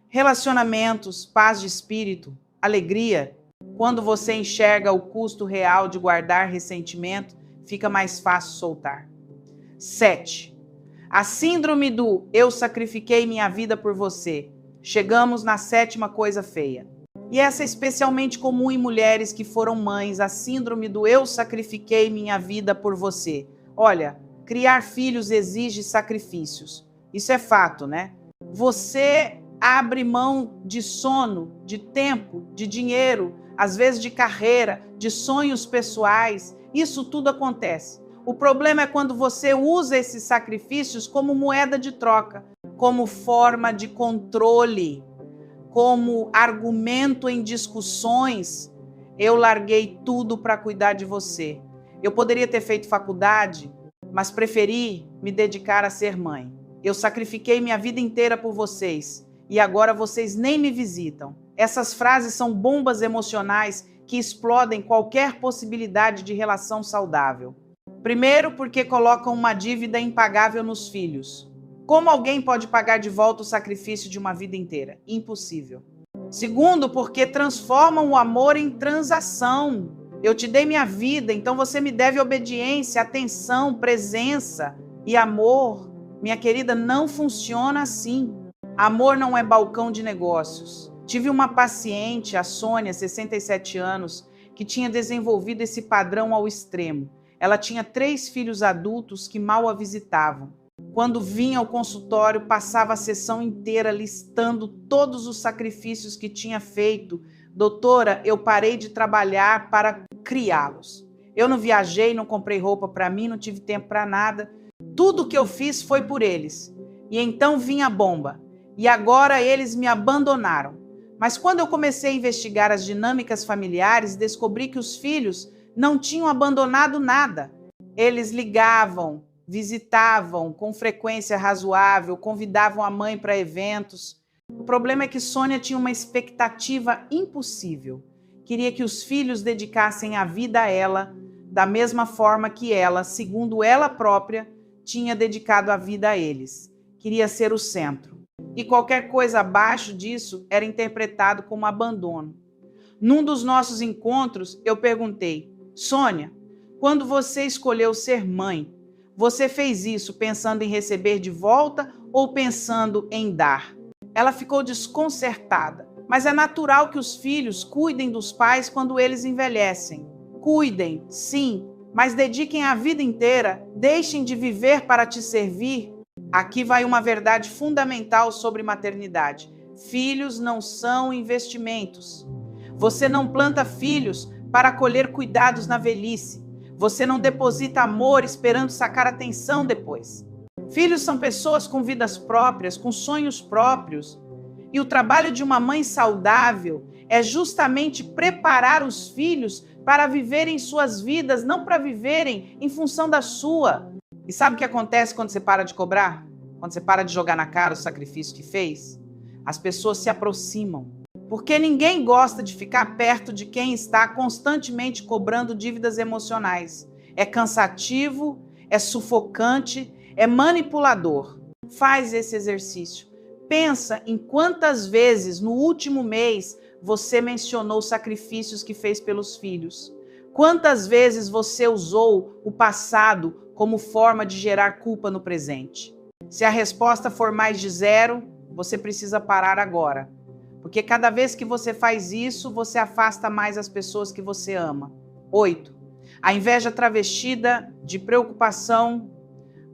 Relacionamentos, paz de espírito, alegria. Quando você enxerga o custo real de guardar ressentimento, fica mais fácil soltar. 7. A síndrome do eu sacrifiquei minha vida por você. Chegamos na 7ª coisa feia. E essa é especialmente comum em mulheres que foram mães, a síndrome do eu sacrifiquei minha vida por você. Olha, criar filhos exige sacrifícios. Isso é fato, né? Você abre mão de sono, de tempo, de dinheiro, às vezes de carreira, de sonhos pessoais. Isso tudo acontece. O problema é quando você usa esses sacrifícios como moeda de troca, como forma de controle, como argumento em discussões. Eu larguei tudo para cuidar de você. Eu poderia ter feito faculdade, mas preferi me dedicar a ser mãe. Eu sacrifiquei minha vida inteira por vocês e agora vocês nem me visitam. Essas frases são bombas emocionais que explodem qualquer possibilidade de relação saudável. Primeiro, porque colocam uma dívida impagável nos filhos. Como alguém pode pagar de volta o sacrifício de uma vida inteira? Impossível. Segundo, porque transformam o amor em transação. Eu te dei minha vida, então você me deve obediência, atenção, presença e amor. Minha querida, não funciona assim. Amor não é balcão de negócios. Tive uma paciente, a Sônia, 67 anos, que tinha desenvolvido esse padrão ao extremo. Ela tinha 3 filhos adultos que mal a visitavam. Quando vinha ao consultório, passava a sessão inteira listando todos os sacrifícios que tinha feito. Doutora, eu parei de trabalhar para criá-los. Eu não viajei, não comprei roupa para mim, não tive tempo para nada. Tudo que eu fiz foi por eles. E então vinha a bomba. E agora eles me abandonaram. Mas quando eu comecei a investigar as dinâmicas familiares, descobri que os filhos não tinham abandonado nada. Eles ligavam, visitavam com frequência razoável, convidavam a mãe para eventos. O problema é que Sônia tinha uma expectativa impossível. Queria que os filhos dedicassem a vida a ela, da mesma forma que ela, segundo ela própria, tinha dedicado a vida a eles. Queria ser o centro. E qualquer coisa abaixo disso era interpretado como abandono. Num dos nossos encontros, eu perguntei: Sônia, quando você escolheu ser mãe, você fez isso pensando em receber de volta ou pensando em dar? Ela ficou desconcertada. Mas é natural que os filhos cuidem dos pais quando eles envelhecem. Cuidem, sim, mas dediquem a vida inteira, deixem de viver para te servir. Aqui vai uma verdade fundamental sobre maternidade. Filhos não são investimentos. Você não planta filhos para colher cuidados na velhice. Você não deposita amor esperando sacar atenção depois. Filhos são pessoas com vidas próprias, com sonhos próprios. E o trabalho de uma mãe saudável é justamente preparar os filhos para viverem suas vidas, não para viverem em função da sua. E sabe o que acontece quando você para de cobrar? Quando você para de jogar na cara o sacrifício que fez? As pessoas se aproximam. Porque ninguém gosta de ficar perto de quem está constantemente cobrando dívidas emocionais. É cansativo, é sufocante, é manipulador. Faz esse exercício. Pensa em quantas vezes no último mês você mencionou os sacrifícios que fez pelos filhos. Quantas vezes você usou o passado como forma de gerar culpa no presente. Se a resposta for mais de 0, você precisa parar agora. Porque cada vez que você faz isso, você afasta mais as pessoas que você ama. 8. A inveja travestida de preocupação.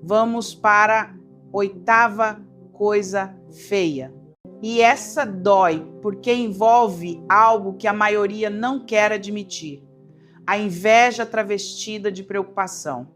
Vamos para a 8ª coisa feia. E essa dói, porque envolve algo que a maioria não quer admitir. A inveja travestida de preocupação.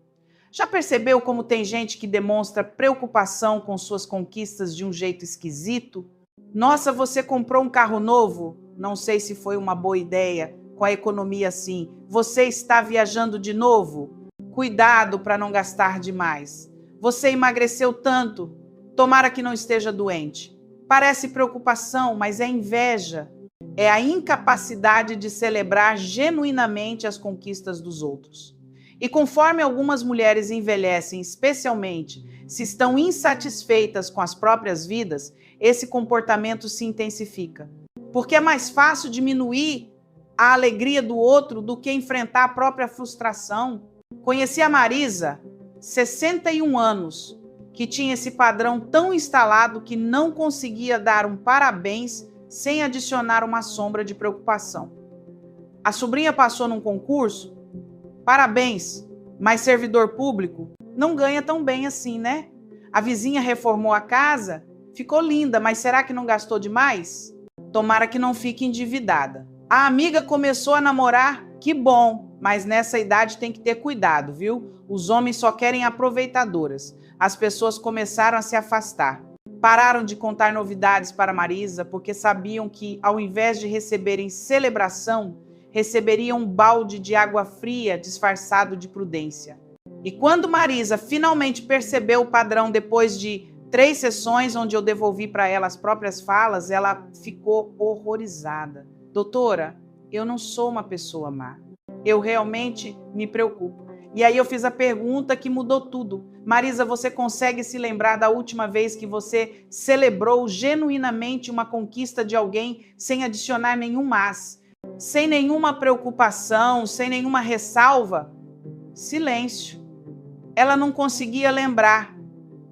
Já percebeu como tem gente que demonstra preocupação com suas conquistas de um jeito esquisito? Nossa, você comprou um carro novo? Não sei se foi uma boa ideia, com a economia assim. Você está viajando de novo? Cuidado para não gastar demais. Você emagreceu tanto? Tomara que não esteja doente. Parece preocupação, mas é inveja. É a incapacidade de celebrar genuinamente as conquistas dos outros. E conforme algumas mulheres envelhecem, especialmente se estão insatisfeitas com as próprias vidas, esse comportamento se intensifica. Porque é mais fácil diminuir a alegria do outro do que enfrentar a própria frustração. Conheci a Marisa, 61 anos, que tinha esse padrão tão instalado que não conseguia dar um parabéns sem adicionar uma sombra de preocupação. A sobrinha passou num concurso? Parabéns, mas servidor público não ganha tão bem assim, né? A vizinha reformou a casa? Ficou linda, mas será que não gastou demais? Tomara que não fique endividada. A amiga começou a namorar? Que bom, mas nessa idade tem que ter cuidado, viu? Os homens só querem aproveitadoras. As pessoas começaram a se afastar. Pararam de contar novidades para Marisa porque sabiam que, ao invés de receberem celebração, receberiam um balde de água fria disfarçado de prudência. E quando Marisa finalmente percebeu o padrão depois de 3 sessões onde eu devolvi para ela as próprias falas, ela ficou horrorizada. Doutora, eu não sou uma pessoa má. Eu realmente me preocupo. E aí eu fiz a pergunta que mudou tudo. Marisa, você consegue se lembrar da última vez que você celebrou genuinamente uma conquista de alguém sem adicionar nenhum mas? Sem nenhuma preocupação, sem nenhuma ressalva? Silêncio. Ela não conseguia lembrar.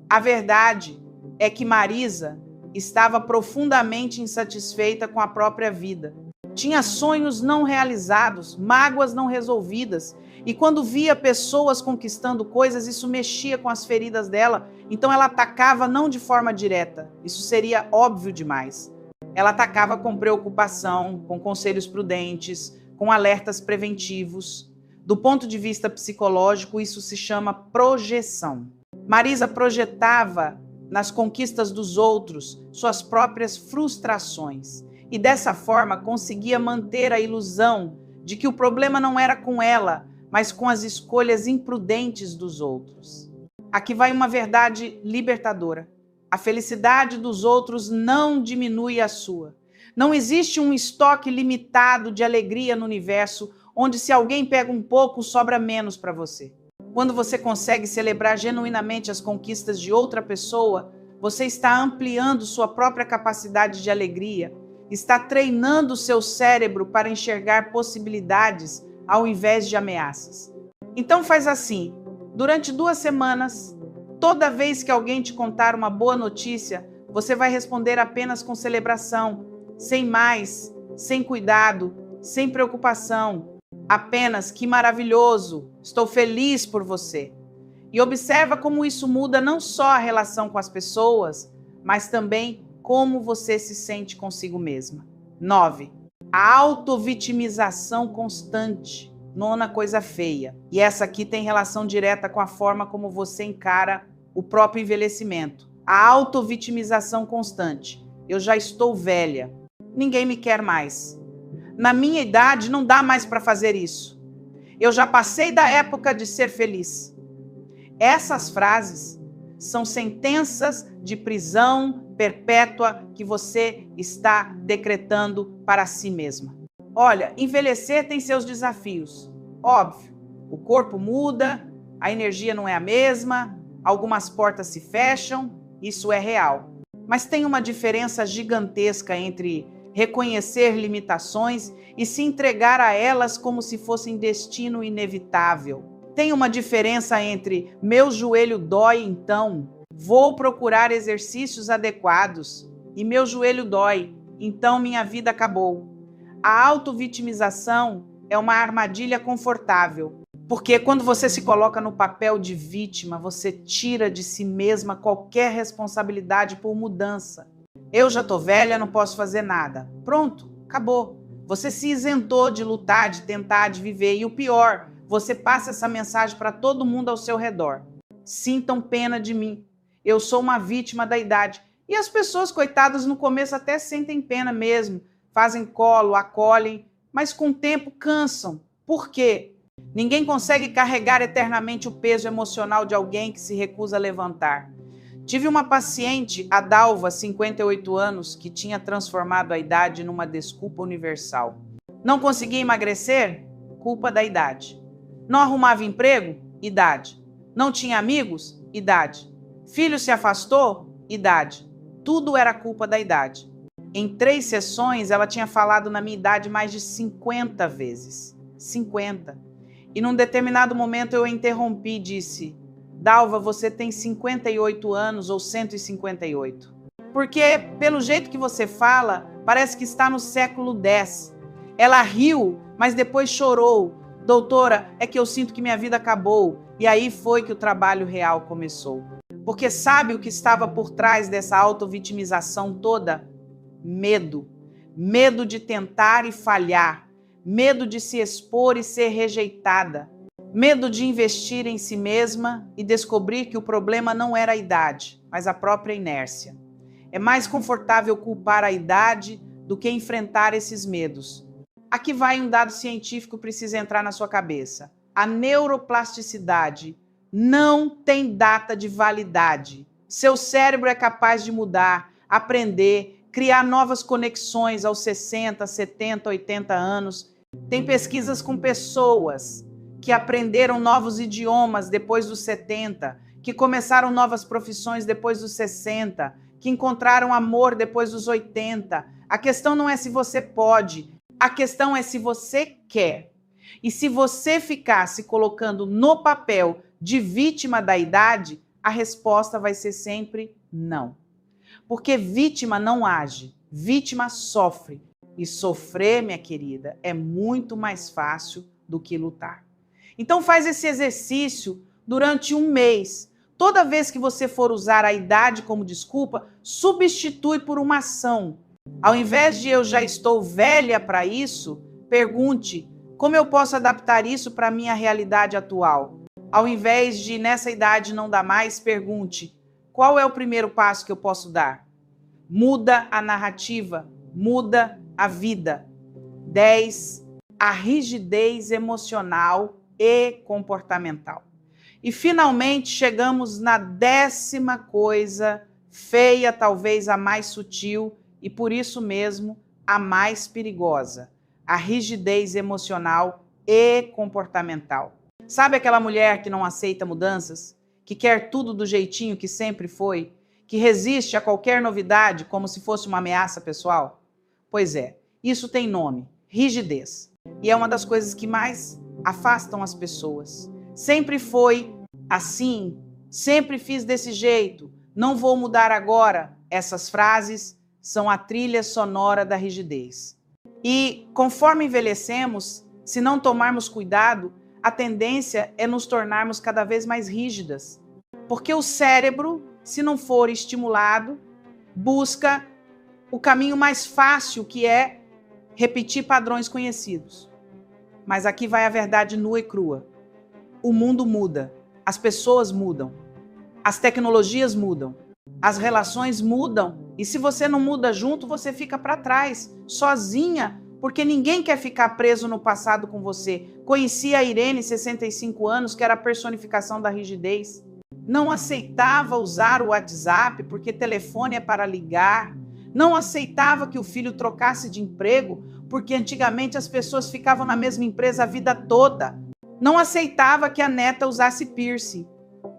A verdade é que Marisa estava profundamente insatisfeita com a própria vida. Tinha sonhos não realizados, mágoas não resolvidas. E quando via pessoas conquistando coisas, isso mexia com as feridas dela. Então ela atacava não de forma direta. Isso seria óbvio demais. Ela atacava com preocupação, com conselhos prudentes, com alertas preventivos. Do ponto de vista psicológico, isso se chama projeção. Marisa projetava nas conquistas dos outros suas próprias frustrações. E dessa forma conseguia manter a ilusão de que o problema não era com ela, mas com as escolhas imprudentes dos outros. Aqui vai uma verdade libertadora. A felicidade dos outros não diminui a sua. Não existe um estoque limitado de alegria no universo, onde se alguém pega um pouco, sobra menos para você. Quando você consegue celebrar genuinamente as conquistas de outra pessoa, você está ampliando sua própria capacidade de alegria, está treinando o seu cérebro para enxergar possibilidades ao invés de ameaças. Então faz assim, durante 2 semanas, toda vez que alguém te contar uma boa notícia, você vai responder apenas com celebração, sem mais, sem cuidado, sem preocupação. Apenas, que maravilhoso, estou feliz por você. E observa como isso muda não só a relação com as pessoas, mas também como você se sente consigo mesma. 9. A autovitimização constante. 9ª coisa feia. E essa aqui tem relação direta com a forma como você encara o próprio envelhecimento. A autovitimização constante. Eu já estou velha. Ninguém me quer mais. Na minha idade não dá mais para fazer isso. Eu já passei da época de ser feliz. Essas frases são sentenças de prisão perpétua que você está decretando para si mesma. Olha, envelhecer tem seus desafios. Óbvio, o corpo muda, a energia não é a mesma, algumas portas se fecham, isso é real. Mas tem uma diferença gigantesca entre reconhecer limitações e se entregar a elas como se fossem destino inevitável. Tem uma diferença entre meu joelho dói, então vou procurar exercícios adequados, e meu joelho dói, então minha vida acabou. A autovitimização é uma armadilha confortável, porque quando você se coloca no papel de vítima, você tira de si mesma qualquer responsabilidade por mudança. Eu já tô velha, não posso fazer nada. Pronto, acabou. Você se isentou de lutar, de tentar, de viver. E o pior, você passa essa mensagem para todo mundo ao seu redor. Sintam pena de mim. Eu sou uma vítima da idade. E as pessoas, coitadas, no começo até sentem pena mesmo, fazem colo, acolhem, mas com o tempo cansam. Por quê? Ninguém consegue carregar eternamente o peso emocional de alguém que se recusa a levantar. Tive uma paciente, a Dalva, 58 anos, que tinha transformado a idade numa desculpa universal. Não conseguia emagrecer? Culpa da idade. Não arrumava emprego? Idade. Não tinha amigos? Idade. Filho se afastou? Idade. Tudo era culpa da idade. Em 3 sessões, ela tinha falado na minha idade mais de 50 vezes. 50. E num determinado momento eu a interrompi e disse: Dalva, você tem 58 anos ou 158. Porque, pelo jeito que você fala, parece que está no século X. Ela riu, mas depois chorou. Doutora, é que eu sinto que minha vida acabou. E aí foi que o trabalho real começou. Porque sabe o que estava por trás dessa autovitimização toda? Medo. Medo de tentar e falhar. Medo de se expor e ser rejeitada. Medo de investir em si mesma e descobrir que o problema não era a idade, mas a própria inércia. É mais confortável culpar a idade do que enfrentar esses medos. Aqui vai um dado científico que precisa entrar na sua cabeça. A neuroplasticidade não tem data de validade. Seu cérebro é capaz de mudar, aprender, criar novas conexões aos 60, 70, 80 anos. Tem pesquisas com pessoas que aprenderam novos idiomas depois dos 70, que começaram novas profissões depois dos 60, que encontraram amor depois dos 80. A questão não é se você pode, a questão é se você quer. E se você ficar se colocando no papel de vítima da idade, a resposta vai ser sempre não. Porque vítima não age, vítima sofre. E sofrer, minha querida, é muito mais fácil do que lutar. Então faz esse exercício durante 1 mês. Toda vez que você for usar a idade como desculpa, substitui por uma ação. Ao invés de eu já estou velha para isso, pergunte: como eu posso adaptar isso para a minha realidade atual? Ao invés de nessa idade não dá mais, pergunte: qual é o primeiro passo que eu posso dar? Muda a narrativa, muda a vida. 10. A rigidez emocional e comportamental. E finalmente chegamos na 10ª coisa, feia, talvez a mais sutil e por isso mesmo a mais perigosa: a rigidez emocional e comportamental. Sabe aquela mulher que não aceita mudanças? Que quer tudo do jeitinho que sempre foi? Que resiste a qualquer novidade como se fosse uma ameaça pessoal? Pois é, isso tem nome: rigidez. E é uma das coisas que mais afastam as pessoas. Sempre foi assim, sempre fiz desse jeito, não vou mudar agora. Essas frases são a trilha sonora da rigidez. E conforme envelhecemos, se não tomarmos cuidado, a tendência é nos tornarmos cada vez mais rígidas. Porque o cérebro, se não for estimulado, busca o caminho mais fácil, que é repetir padrões conhecidos. Mas aqui vai a verdade nua e crua. O mundo muda, as pessoas mudam, as tecnologias mudam, as relações mudam. E se você não muda junto, você fica para trás, sozinha, porque ninguém quer ficar preso no passado com você. Conheci a Irene, 65 anos, que era a personificação da rigidez. Não aceitava usar o WhatsApp porque telefone é para ligar. Não aceitava que o filho trocasse de emprego porque antigamente as pessoas ficavam na mesma empresa a vida toda. Não aceitava que a neta usasse piercing,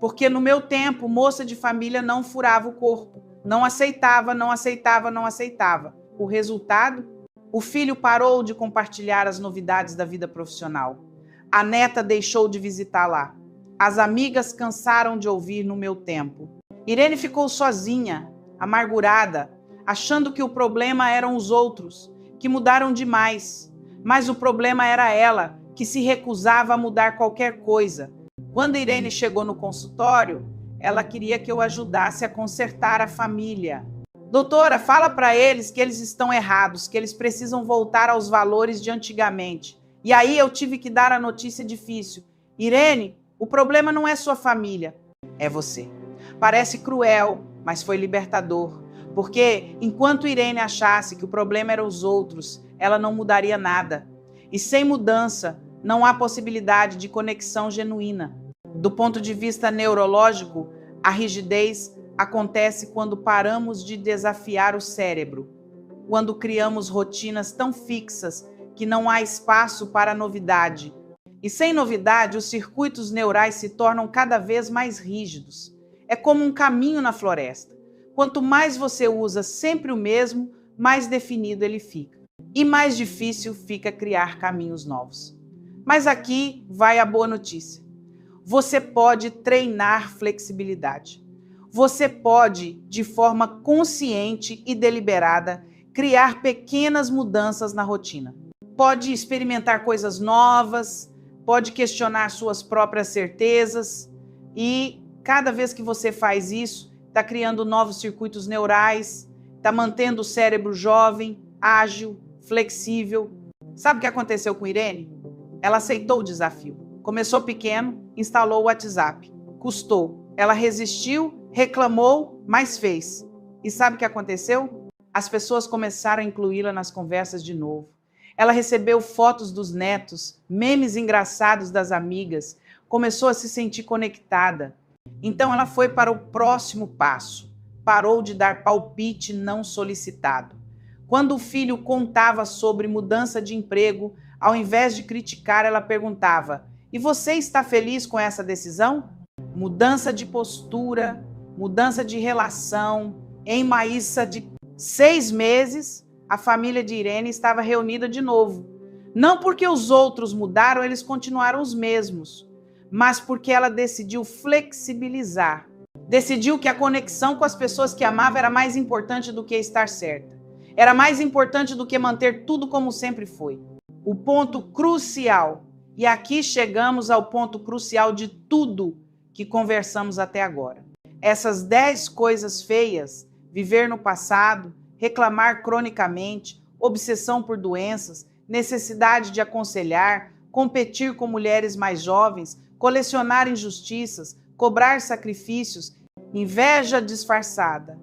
porque no meu tempo, moça de família não furava o corpo. Não aceitava, não aceitava, não aceitava. O resultado? O filho parou de compartilhar as novidades da vida profissional. A neta deixou de visitar lá. As amigas cansaram de ouvir no meu tempo. Irene ficou sozinha, amargurada, achando que o problema eram os outros, que mudaram demais. Mas o problema era ela, que se recusava a mudar qualquer coisa. Quando Irene chegou no consultório, ela queria que eu ajudasse a consertar a família. Doutora, fala para eles que eles estão errados, que eles precisam voltar aos valores de antigamente. E aí eu tive que dar a notícia difícil. Irene, o problema não é sua família, é você. Parece cruel, mas foi libertador. Porque enquanto Irene achasse que o problema eram os outros, ela não mudaria nada. E sem mudança, não há possibilidade de conexão genuína. Do ponto de vista neurológico, a rigidez acontece quando paramos de desafiar o cérebro, quando criamos rotinas tão fixas que não há espaço para novidade. E sem novidade, os circuitos neurais se tornam cada vez mais rígidos. É como um caminho na floresta. Quanto mais você usa sempre o mesmo, mais definido ele fica. E mais difícil fica criar caminhos novos. Mas aqui vai a boa notícia. Você pode treinar flexibilidade. Você pode, de forma consciente e deliberada, criar pequenas mudanças na rotina. Pode experimentar coisas novas, pode questionar suas próprias certezas e cada vez que você faz isso, está criando novos circuitos neurais, está mantendo o cérebro jovem, ágil, flexível. Sabe o que aconteceu com Irene? Ela aceitou o desafio. Começou pequeno, instalou o WhatsApp. Custou. Ela resistiu, reclamou, mas fez. E sabe o que aconteceu? As pessoas começaram a incluí-la nas conversas de novo. Ela recebeu fotos dos netos, memes engraçados das amigas, começou a se sentir conectada. Então ela foi para o próximo passo. Parou de dar palpite não solicitado. Quando o filho contava sobre mudança de emprego, ao invés de criticar, ela perguntava: "E você está feliz com essa decisão?" Mudança de postura, mudança de relação. Em Maísa de 6 meses, a família de Irene estava reunida de novo. Não porque os outros mudaram, eles continuaram os mesmos, mas porque ela decidiu flexibilizar. Decidiu que a conexão com as pessoas que amava era mais importante do que estar certa. Era mais importante do que manter tudo como sempre foi. O ponto crucial, e aqui chegamos ao ponto crucial de tudo que conversamos até agora. Essas 10 coisas feias, viver no passado, reclamar cronicamente, obsessão por doenças, necessidade de aconselhar, competir com mulheres mais jovens, colecionar injustiças, cobrar sacrifícios, inveja disfarçada,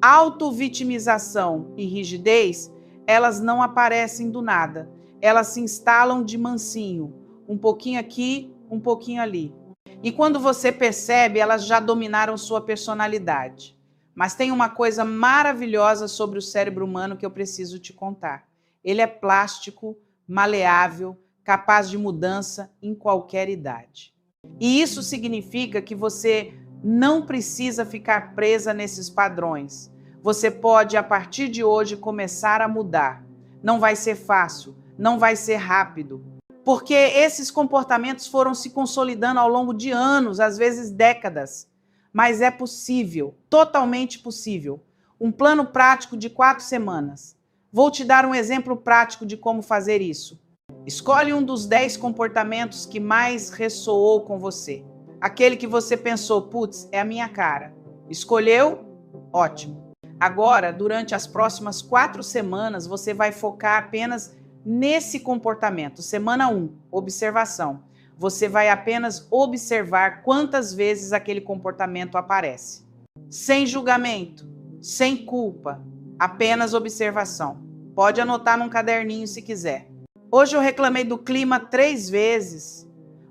autovitimização e rigidez, elas não aparecem do nada. Elas se instalam de mansinho, um pouquinho aqui, um pouquinho ali. E quando você percebe, elas já dominaram sua personalidade. Mas tem uma coisa maravilhosa sobre o cérebro humano que eu preciso te contar. Ele é plástico, maleável, capaz de mudança em qualquer idade. E isso significa que você não precisa ficar presa nesses padrões. Você pode, a partir de hoje, começar a mudar. Não vai ser fácil, não vai ser rápido, porque esses comportamentos foram se consolidando ao longo de anos, às vezes décadas. Mas é possível, totalmente possível. Um plano prático de 4 semanas. Vou te dar um exemplo prático de como fazer isso. Escolhe um dos 10 comportamentos que mais ressoou com você. Aquele que você pensou, putz, é a minha cara. Escolheu? Ótimo. Agora, durante as próximas 4 semanas, você vai focar apenas nesse comportamento. Semana 1, observação. Você vai apenas observar quantas vezes aquele comportamento aparece. Sem julgamento, sem culpa, apenas observação. Pode anotar num caderninho se quiser. Hoje eu reclamei do clima 3 vezes.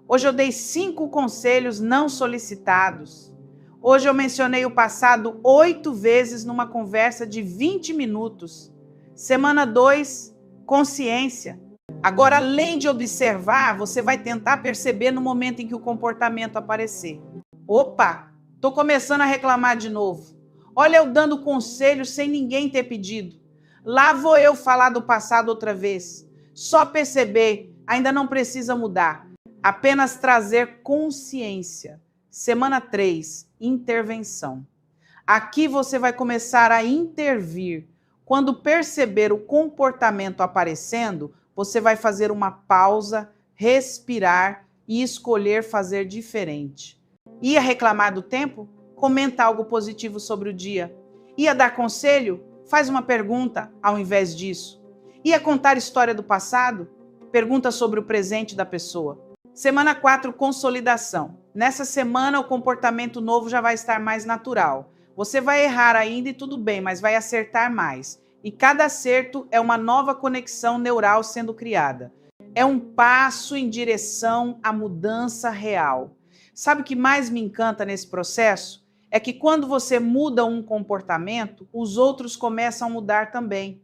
Hoje eu dei 5 conselhos não solicitados. Hoje eu mencionei o passado 8 vezes numa conversa de 20 minutos. Semana 2, consciência. Agora, além de observar, você vai tentar perceber no momento em que o comportamento aparecer. Opa, tô começando a reclamar de novo. Olha eu dando conselhos sem ninguém ter pedido. Lá vou eu falar do passado outra vez. Só perceber, ainda não precisa mudar. Apenas trazer consciência. Semana 3, intervenção. Aqui você vai começar a intervir. Quando perceber o comportamento aparecendo, você vai fazer uma pausa, respirar e escolher fazer diferente. Ia reclamar do tempo? Comenta algo positivo sobre o dia. Ia dar conselho? Faz uma pergunta ao invés disso. Ia contar história do passado? Pergunta sobre o presente da pessoa. Semana 4, consolidação. Nessa semana, o comportamento novo já vai estar mais natural. Você vai errar ainda e tudo bem, mas vai acertar mais. E cada acerto é uma nova conexão neural sendo criada. É um passo em direção à mudança real. Sabe o que mais me encanta nesse processo? É que quando você muda um comportamento, os outros começam a mudar também.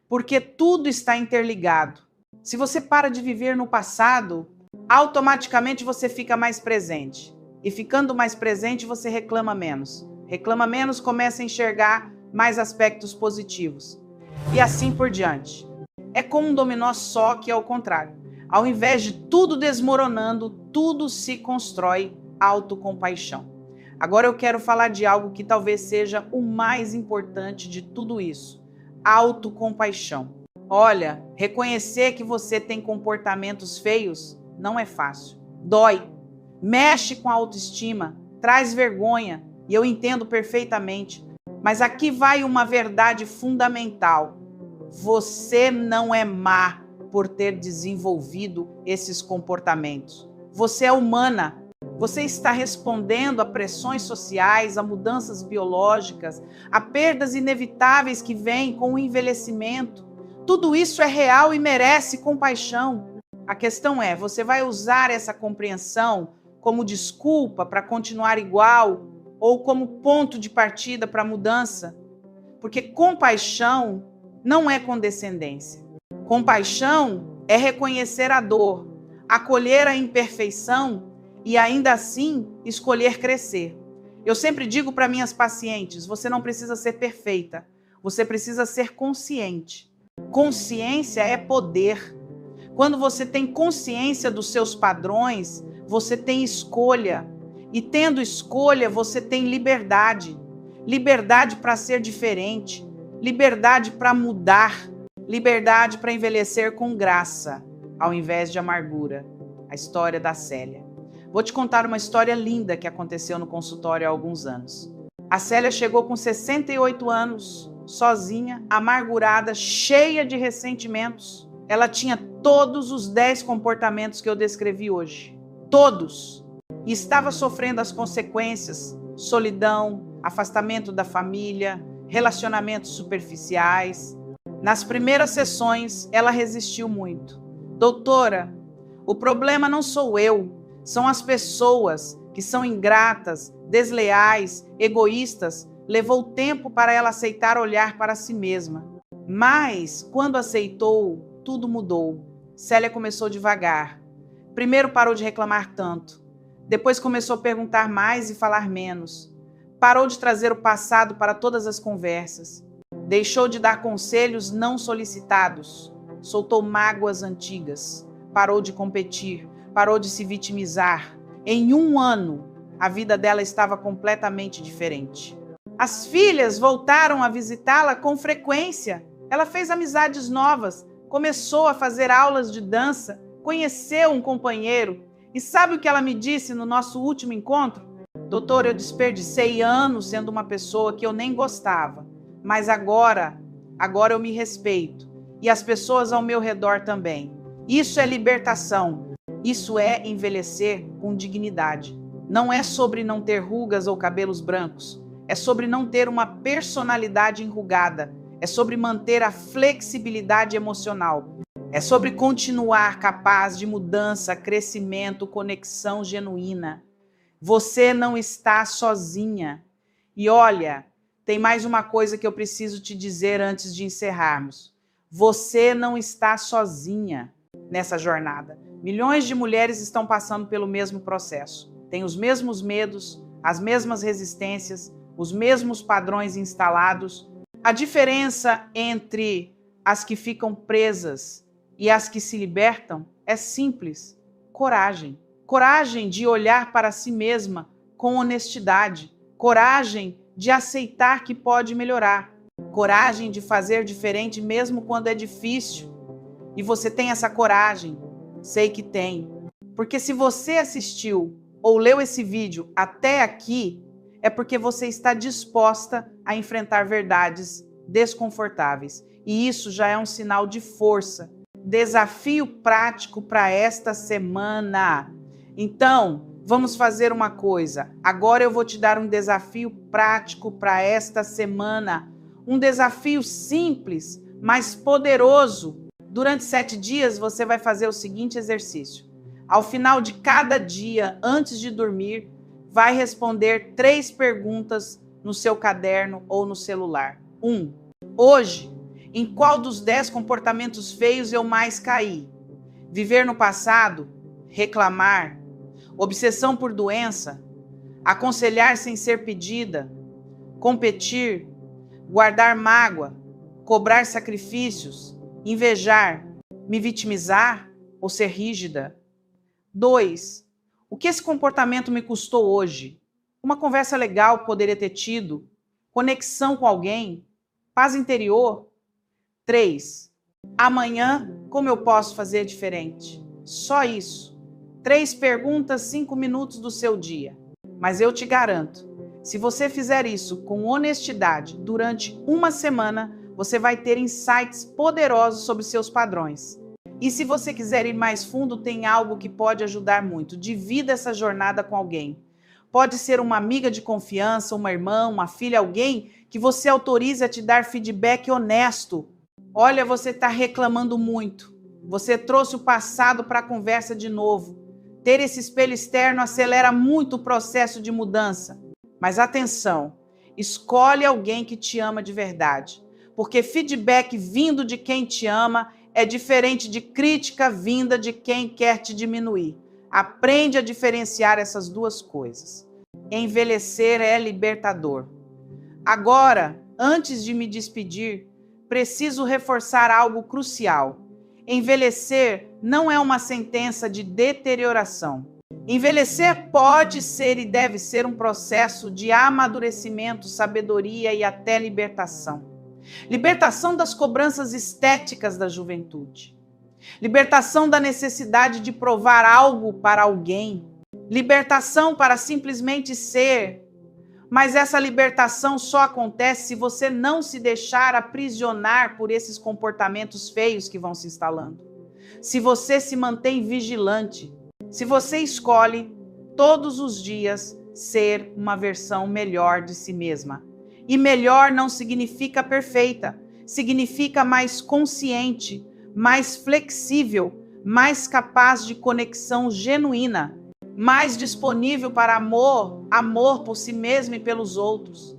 Porque tudo está interligado. Se você para de viver no passado, automaticamente você fica mais presente. E ficando mais presente, você reclama menos. Reclama menos, começa a enxergar mais aspectos positivos. E assim por diante. É como um dominó só que é o contrário. Ao invés de tudo desmoronando, tudo se constrói autocompaixão. Agora eu quero falar de algo que talvez seja o mais importante de tudo isso. Autocompaixão. Olha, reconhecer que você tem comportamentos feios não é fácil. Dói. Mexe com a autoestima, traz vergonha, e eu entendo perfeitamente. Mas aqui vai uma verdade fundamental. Você não é má por ter desenvolvido esses comportamentos. Você é humana. Você está respondendo a pressões sociais, a mudanças biológicas, a perdas inevitáveis que vêm com o envelhecimento. Tudo isso é real e merece compaixão. A questão é, você vai usar essa compreensão como desculpa para continuar igual ou como ponto de partida para a mudança? Porque compaixão não é condescendência. Compaixão é reconhecer a dor, acolher a imperfeição e ainda assim escolher crescer. Eu sempre digo para minhas pacientes, você não precisa ser perfeita, você precisa ser consciente. Consciência é poder. Quando você tem consciência dos seus padrões, você tem escolha. E tendo escolha, você tem liberdade. Liberdade para ser diferente, liberdade para mudar, liberdade para envelhecer com graça, ao invés de amargura. A história da Célia. Vou te contar uma história linda que aconteceu no consultório há alguns anos. A Célia chegou com 68 anos, sozinha, amargurada, cheia de ressentimentos. Ela tinha todos os 10 comportamentos que eu descrevi hoje. Todos. E estava sofrendo as consequências: solidão, afastamento da família, relacionamentos superficiais. Nas primeiras sessões, ela resistiu muito. Doutora, o problema não sou eu, são as pessoas que são ingratas, desleais, egoístas. Levou tempo para ela aceitar olhar para si mesma. Mas, quando aceitou, tudo mudou. Célia começou devagar. Primeiro parou de reclamar tanto. Depois começou a perguntar mais e falar menos. Parou de trazer o passado para todas as conversas. Deixou de dar conselhos não solicitados. Soltou mágoas antigas. Parou de competir. Parou de se vitimizar. Em 1 ano, a vida dela estava completamente diferente. As filhas voltaram a visitá-la com frequência. Ela fez amizades novas, começou a fazer aulas de dança, conheceu um companheiro. E sabe o que ela me disse no nosso último encontro? Doutor, eu desperdicei anos sendo uma pessoa que eu nem gostava, mas agora eu me respeito. E as pessoas ao meu redor também. Isso é libertação. Isso é envelhecer com dignidade. Não é sobre não ter rugas ou cabelos brancos. É sobre não ter uma personalidade enrugada. É sobre manter a flexibilidade emocional. É sobre continuar capaz de mudança, crescimento, conexão genuína. Você não está sozinha. E olha, tem mais uma coisa que eu preciso te dizer antes de encerrarmos. Você não está sozinha nessa jornada. Milhões de mulheres estão passando pelo mesmo processo. Têm os mesmos medos, as mesmas resistências, os mesmos padrões instalados. A diferença entre as que ficam presas e as que se libertam é simples: coragem. Coragem de olhar para si mesma com honestidade. Coragem de aceitar que pode melhorar. Coragem de fazer diferente mesmo quando é difícil. E você tem essa coragem? Sei que tem. Porque se você assistiu ou leu esse vídeo até aqui, é porque você está disposta a enfrentar verdades desconfortáveis. E isso já é um sinal de força, Desafio prático para esta semana. Então, vamos fazer uma coisa. Agora eu vou te dar um desafio prático para esta semana. Um desafio simples, mas poderoso. Durante 7 dias, você vai fazer o seguinte exercício. Ao final de cada dia, antes de dormir, vai responder 3 perguntas no seu caderno ou no celular. 1. Hoje, em qual dos 10 comportamentos feios eu mais caí? Viver no passado? Reclamar? Obsessão por doença? Aconselhar sem ser pedida? Competir? Guardar mágoa? Cobrar sacrifícios? Invejar? Me vitimizar ou ser rígida? 2. O que esse comportamento me custou hoje? Uma conversa legal poderia ter tido? Conexão com alguém? Paz interior? 3. Amanhã, como eu posso fazer diferente? Só isso. 3 perguntas, 5 minutos do seu dia. Mas eu te garanto, se você fizer isso com honestidade durante uma semana, você vai ter insights poderosos sobre seus padrões. E se você quiser ir mais fundo, tem algo que pode ajudar muito. Divida essa jornada com alguém. Pode ser uma amiga de confiança, uma irmã, uma filha, alguém que você autorize a te dar feedback honesto. Olha, você está reclamando muito. Você trouxe o passado para a conversa de novo. Ter esse espelho externo acelera muito o processo de mudança. Mas atenção, escolhe alguém que te ama de verdade. Porque feedback vindo de quem te ama é diferente de crítica vinda de quem quer te diminuir. Aprende a diferenciar essas duas coisas. Envelhecer é libertador. Agora, antes de me despedir, preciso reforçar algo crucial. Envelhecer não é uma sentença de deterioração. Envelhecer pode ser e deve ser um processo de amadurecimento, sabedoria e até libertação. Libertação das cobranças estéticas da juventude. Libertação da necessidade de provar algo para alguém. Libertação para simplesmente ser. Mas essa libertação só acontece se você não se deixar aprisionar por esses comportamentos feios que vão se instalando. Se você se mantém vigilante. Se você escolhe todos os dias ser uma versão melhor de si mesma. E melhor não significa perfeita, significa mais consciente, mais flexível, mais capaz de conexão genuína, mais disponível para amor por si mesmo e pelos outros.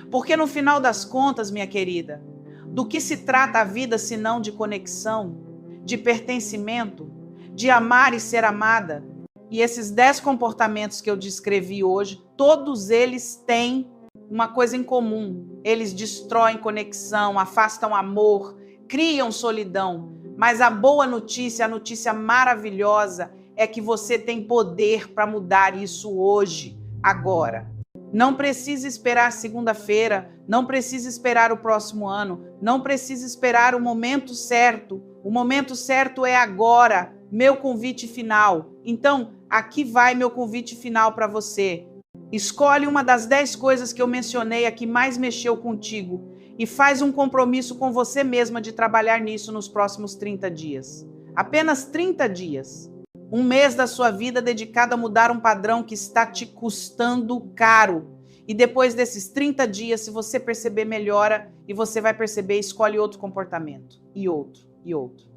Porque no final das contas, minha querida, do que se trata a vida senão de conexão, de pertencimento, de amar e ser amada? E esses 10 comportamentos que eu descrevi hoje, todos eles têm uma coisa em comum. Eles destroem conexão, afastam amor, criam solidão. Mas a boa notícia, a notícia maravilhosa, é que você tem poder para mudar isso hoje, agora. Não precisa esperar segunda-feira, não precisa esperar o próximo ano, não precisa esperar o momento certo. O momento certo é agora, meu convite final. Então, aqui vai meu convite final para você. Escolhe uma das 10 coisas que eu mencionei aqui mais mexeu contigo e faz um compromisso com você mesma de trabalhar nisso nos próximos 30 dias. Apenas 30 dias. Um mês da sua vida dedicado a mudar um padrão que está te custando caro. E depois desses 30 dias, se você perceber, melhora e você vai perceber, escolhe outro comportamento. E outro, e outro.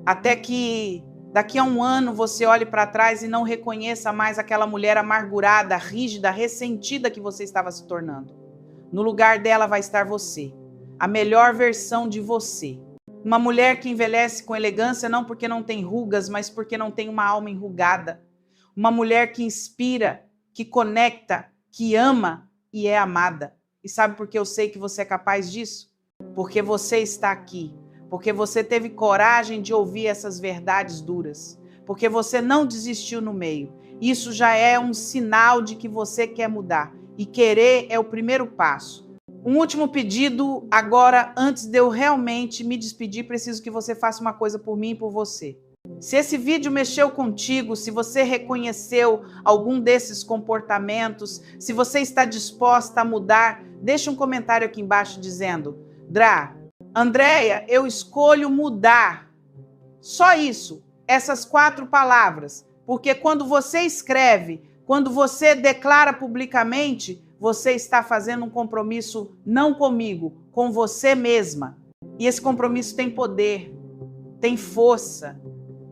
Até que daqui a um ano você olhe para trás e não reconheça mais aquela mulher amargurada, rígida, ressentida que você estava se tornando. No lugar dela vai estar você, a melhor versão de você. Uma mulher que envelhece com elegância não porque não tem rugas, mas porque não tem uma alma enrugada. Uma mulher que inspira, que conecta, que ama e é amada. E sabe por que eu sei que você é capaz disso? Porque você está aqui. Porque você teve coragem de ouvir essas verdades duras. Porque você não desistiu no meio. Isso já é um sinal de que você quer mudar. E querer é o primeiro passo. Um último pedido agora, antes de eu realmente me despedir, preciso que você faça uma coisa por mim e por você. Se esse vídeo mexeu contigo, se você reconheceu algum desses comportamentos, se você está disposta a mudar, deixa um comentário aqui embaixo dizendo: Andréia, eu escolho mudar. Só isso, essas 4 palavras. Porque quando você escreve, quando você declara publicamente, você está fazendo um compromisso não comigo, com você mesma. E esse compromisso tem poder, tem força,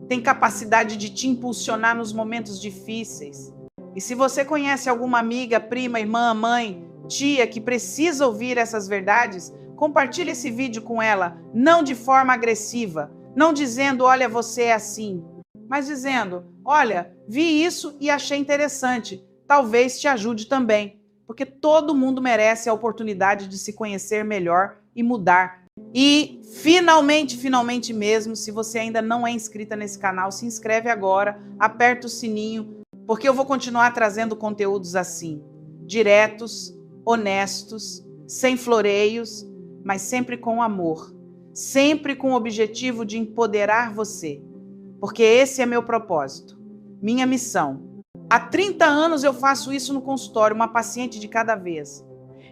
tem capacidade de te impulsionar nos momentos difíceis. E se você conhece alguma amiga, prima, irmã, mãe, tia que precisa ouvir essas verdades, compartilhe esse vídeo com ela, não de forma agressiva, não dizendo, olha, você é assim, mas dizendo, olha, vi isso e achei interessante, talvez te ajude também, porque todo mundo merece a oportunidade de se conhecer melhor e mudar. E finalmente mesmo, se você ainda não é inscrita nesse canal, se inscreve agora, aperta o sininho, porque eu vou continuar trazendo conteúdos assim, diretos, honestos, sem floreios, mas sempre com amor, sempre com o objetivo de empoderar você, porque esse é meu propósito, minha missão. Há 30 anos eu faço isso no consultório, uma paciente de cada vez.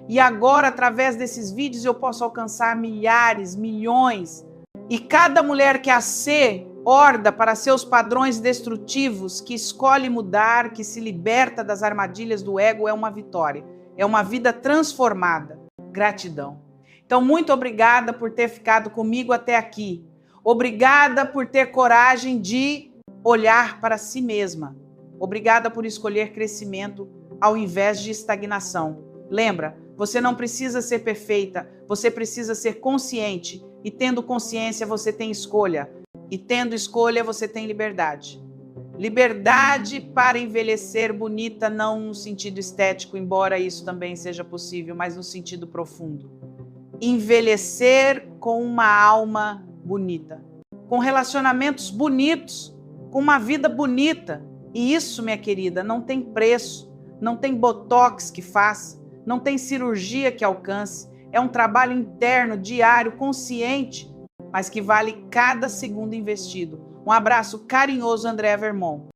E agora, através desses vídeos, eu posso alcançar milhares, milhões. E cada mulher que acorda para seus padrões destrutivos, que escolhe mudar, que se liberta das armadilhas do ego, é uma vitória. É uma vida transformada. Gratidão. Então, muito obrigada por ter ficado comigo até aqui. Obrigada por ter coragem de olhar para si mesma. Obrigada por escolher crescimento ao invés de estagnação. Lembra, você não precisa ser perfeita, você precisa ser consciente. E tendo consciência, você tem escolha. E tendo escolha, você tem liberdade. Liberdade para envelhecer bonita, não no sentido estético, embora isso também seja possível, mas no sentido profundo. Envelhecer com uma alma bonita, com relacionamentos bonitos, com uma vida bonita. E isso, minha querida, não tem preço, não tem botox que faça, não tem cirurgia que alcance. É um trabalho interno, diário, consciente, mas que vale cada segundo investido. Um abraço carinhoso, Andréa Vermont.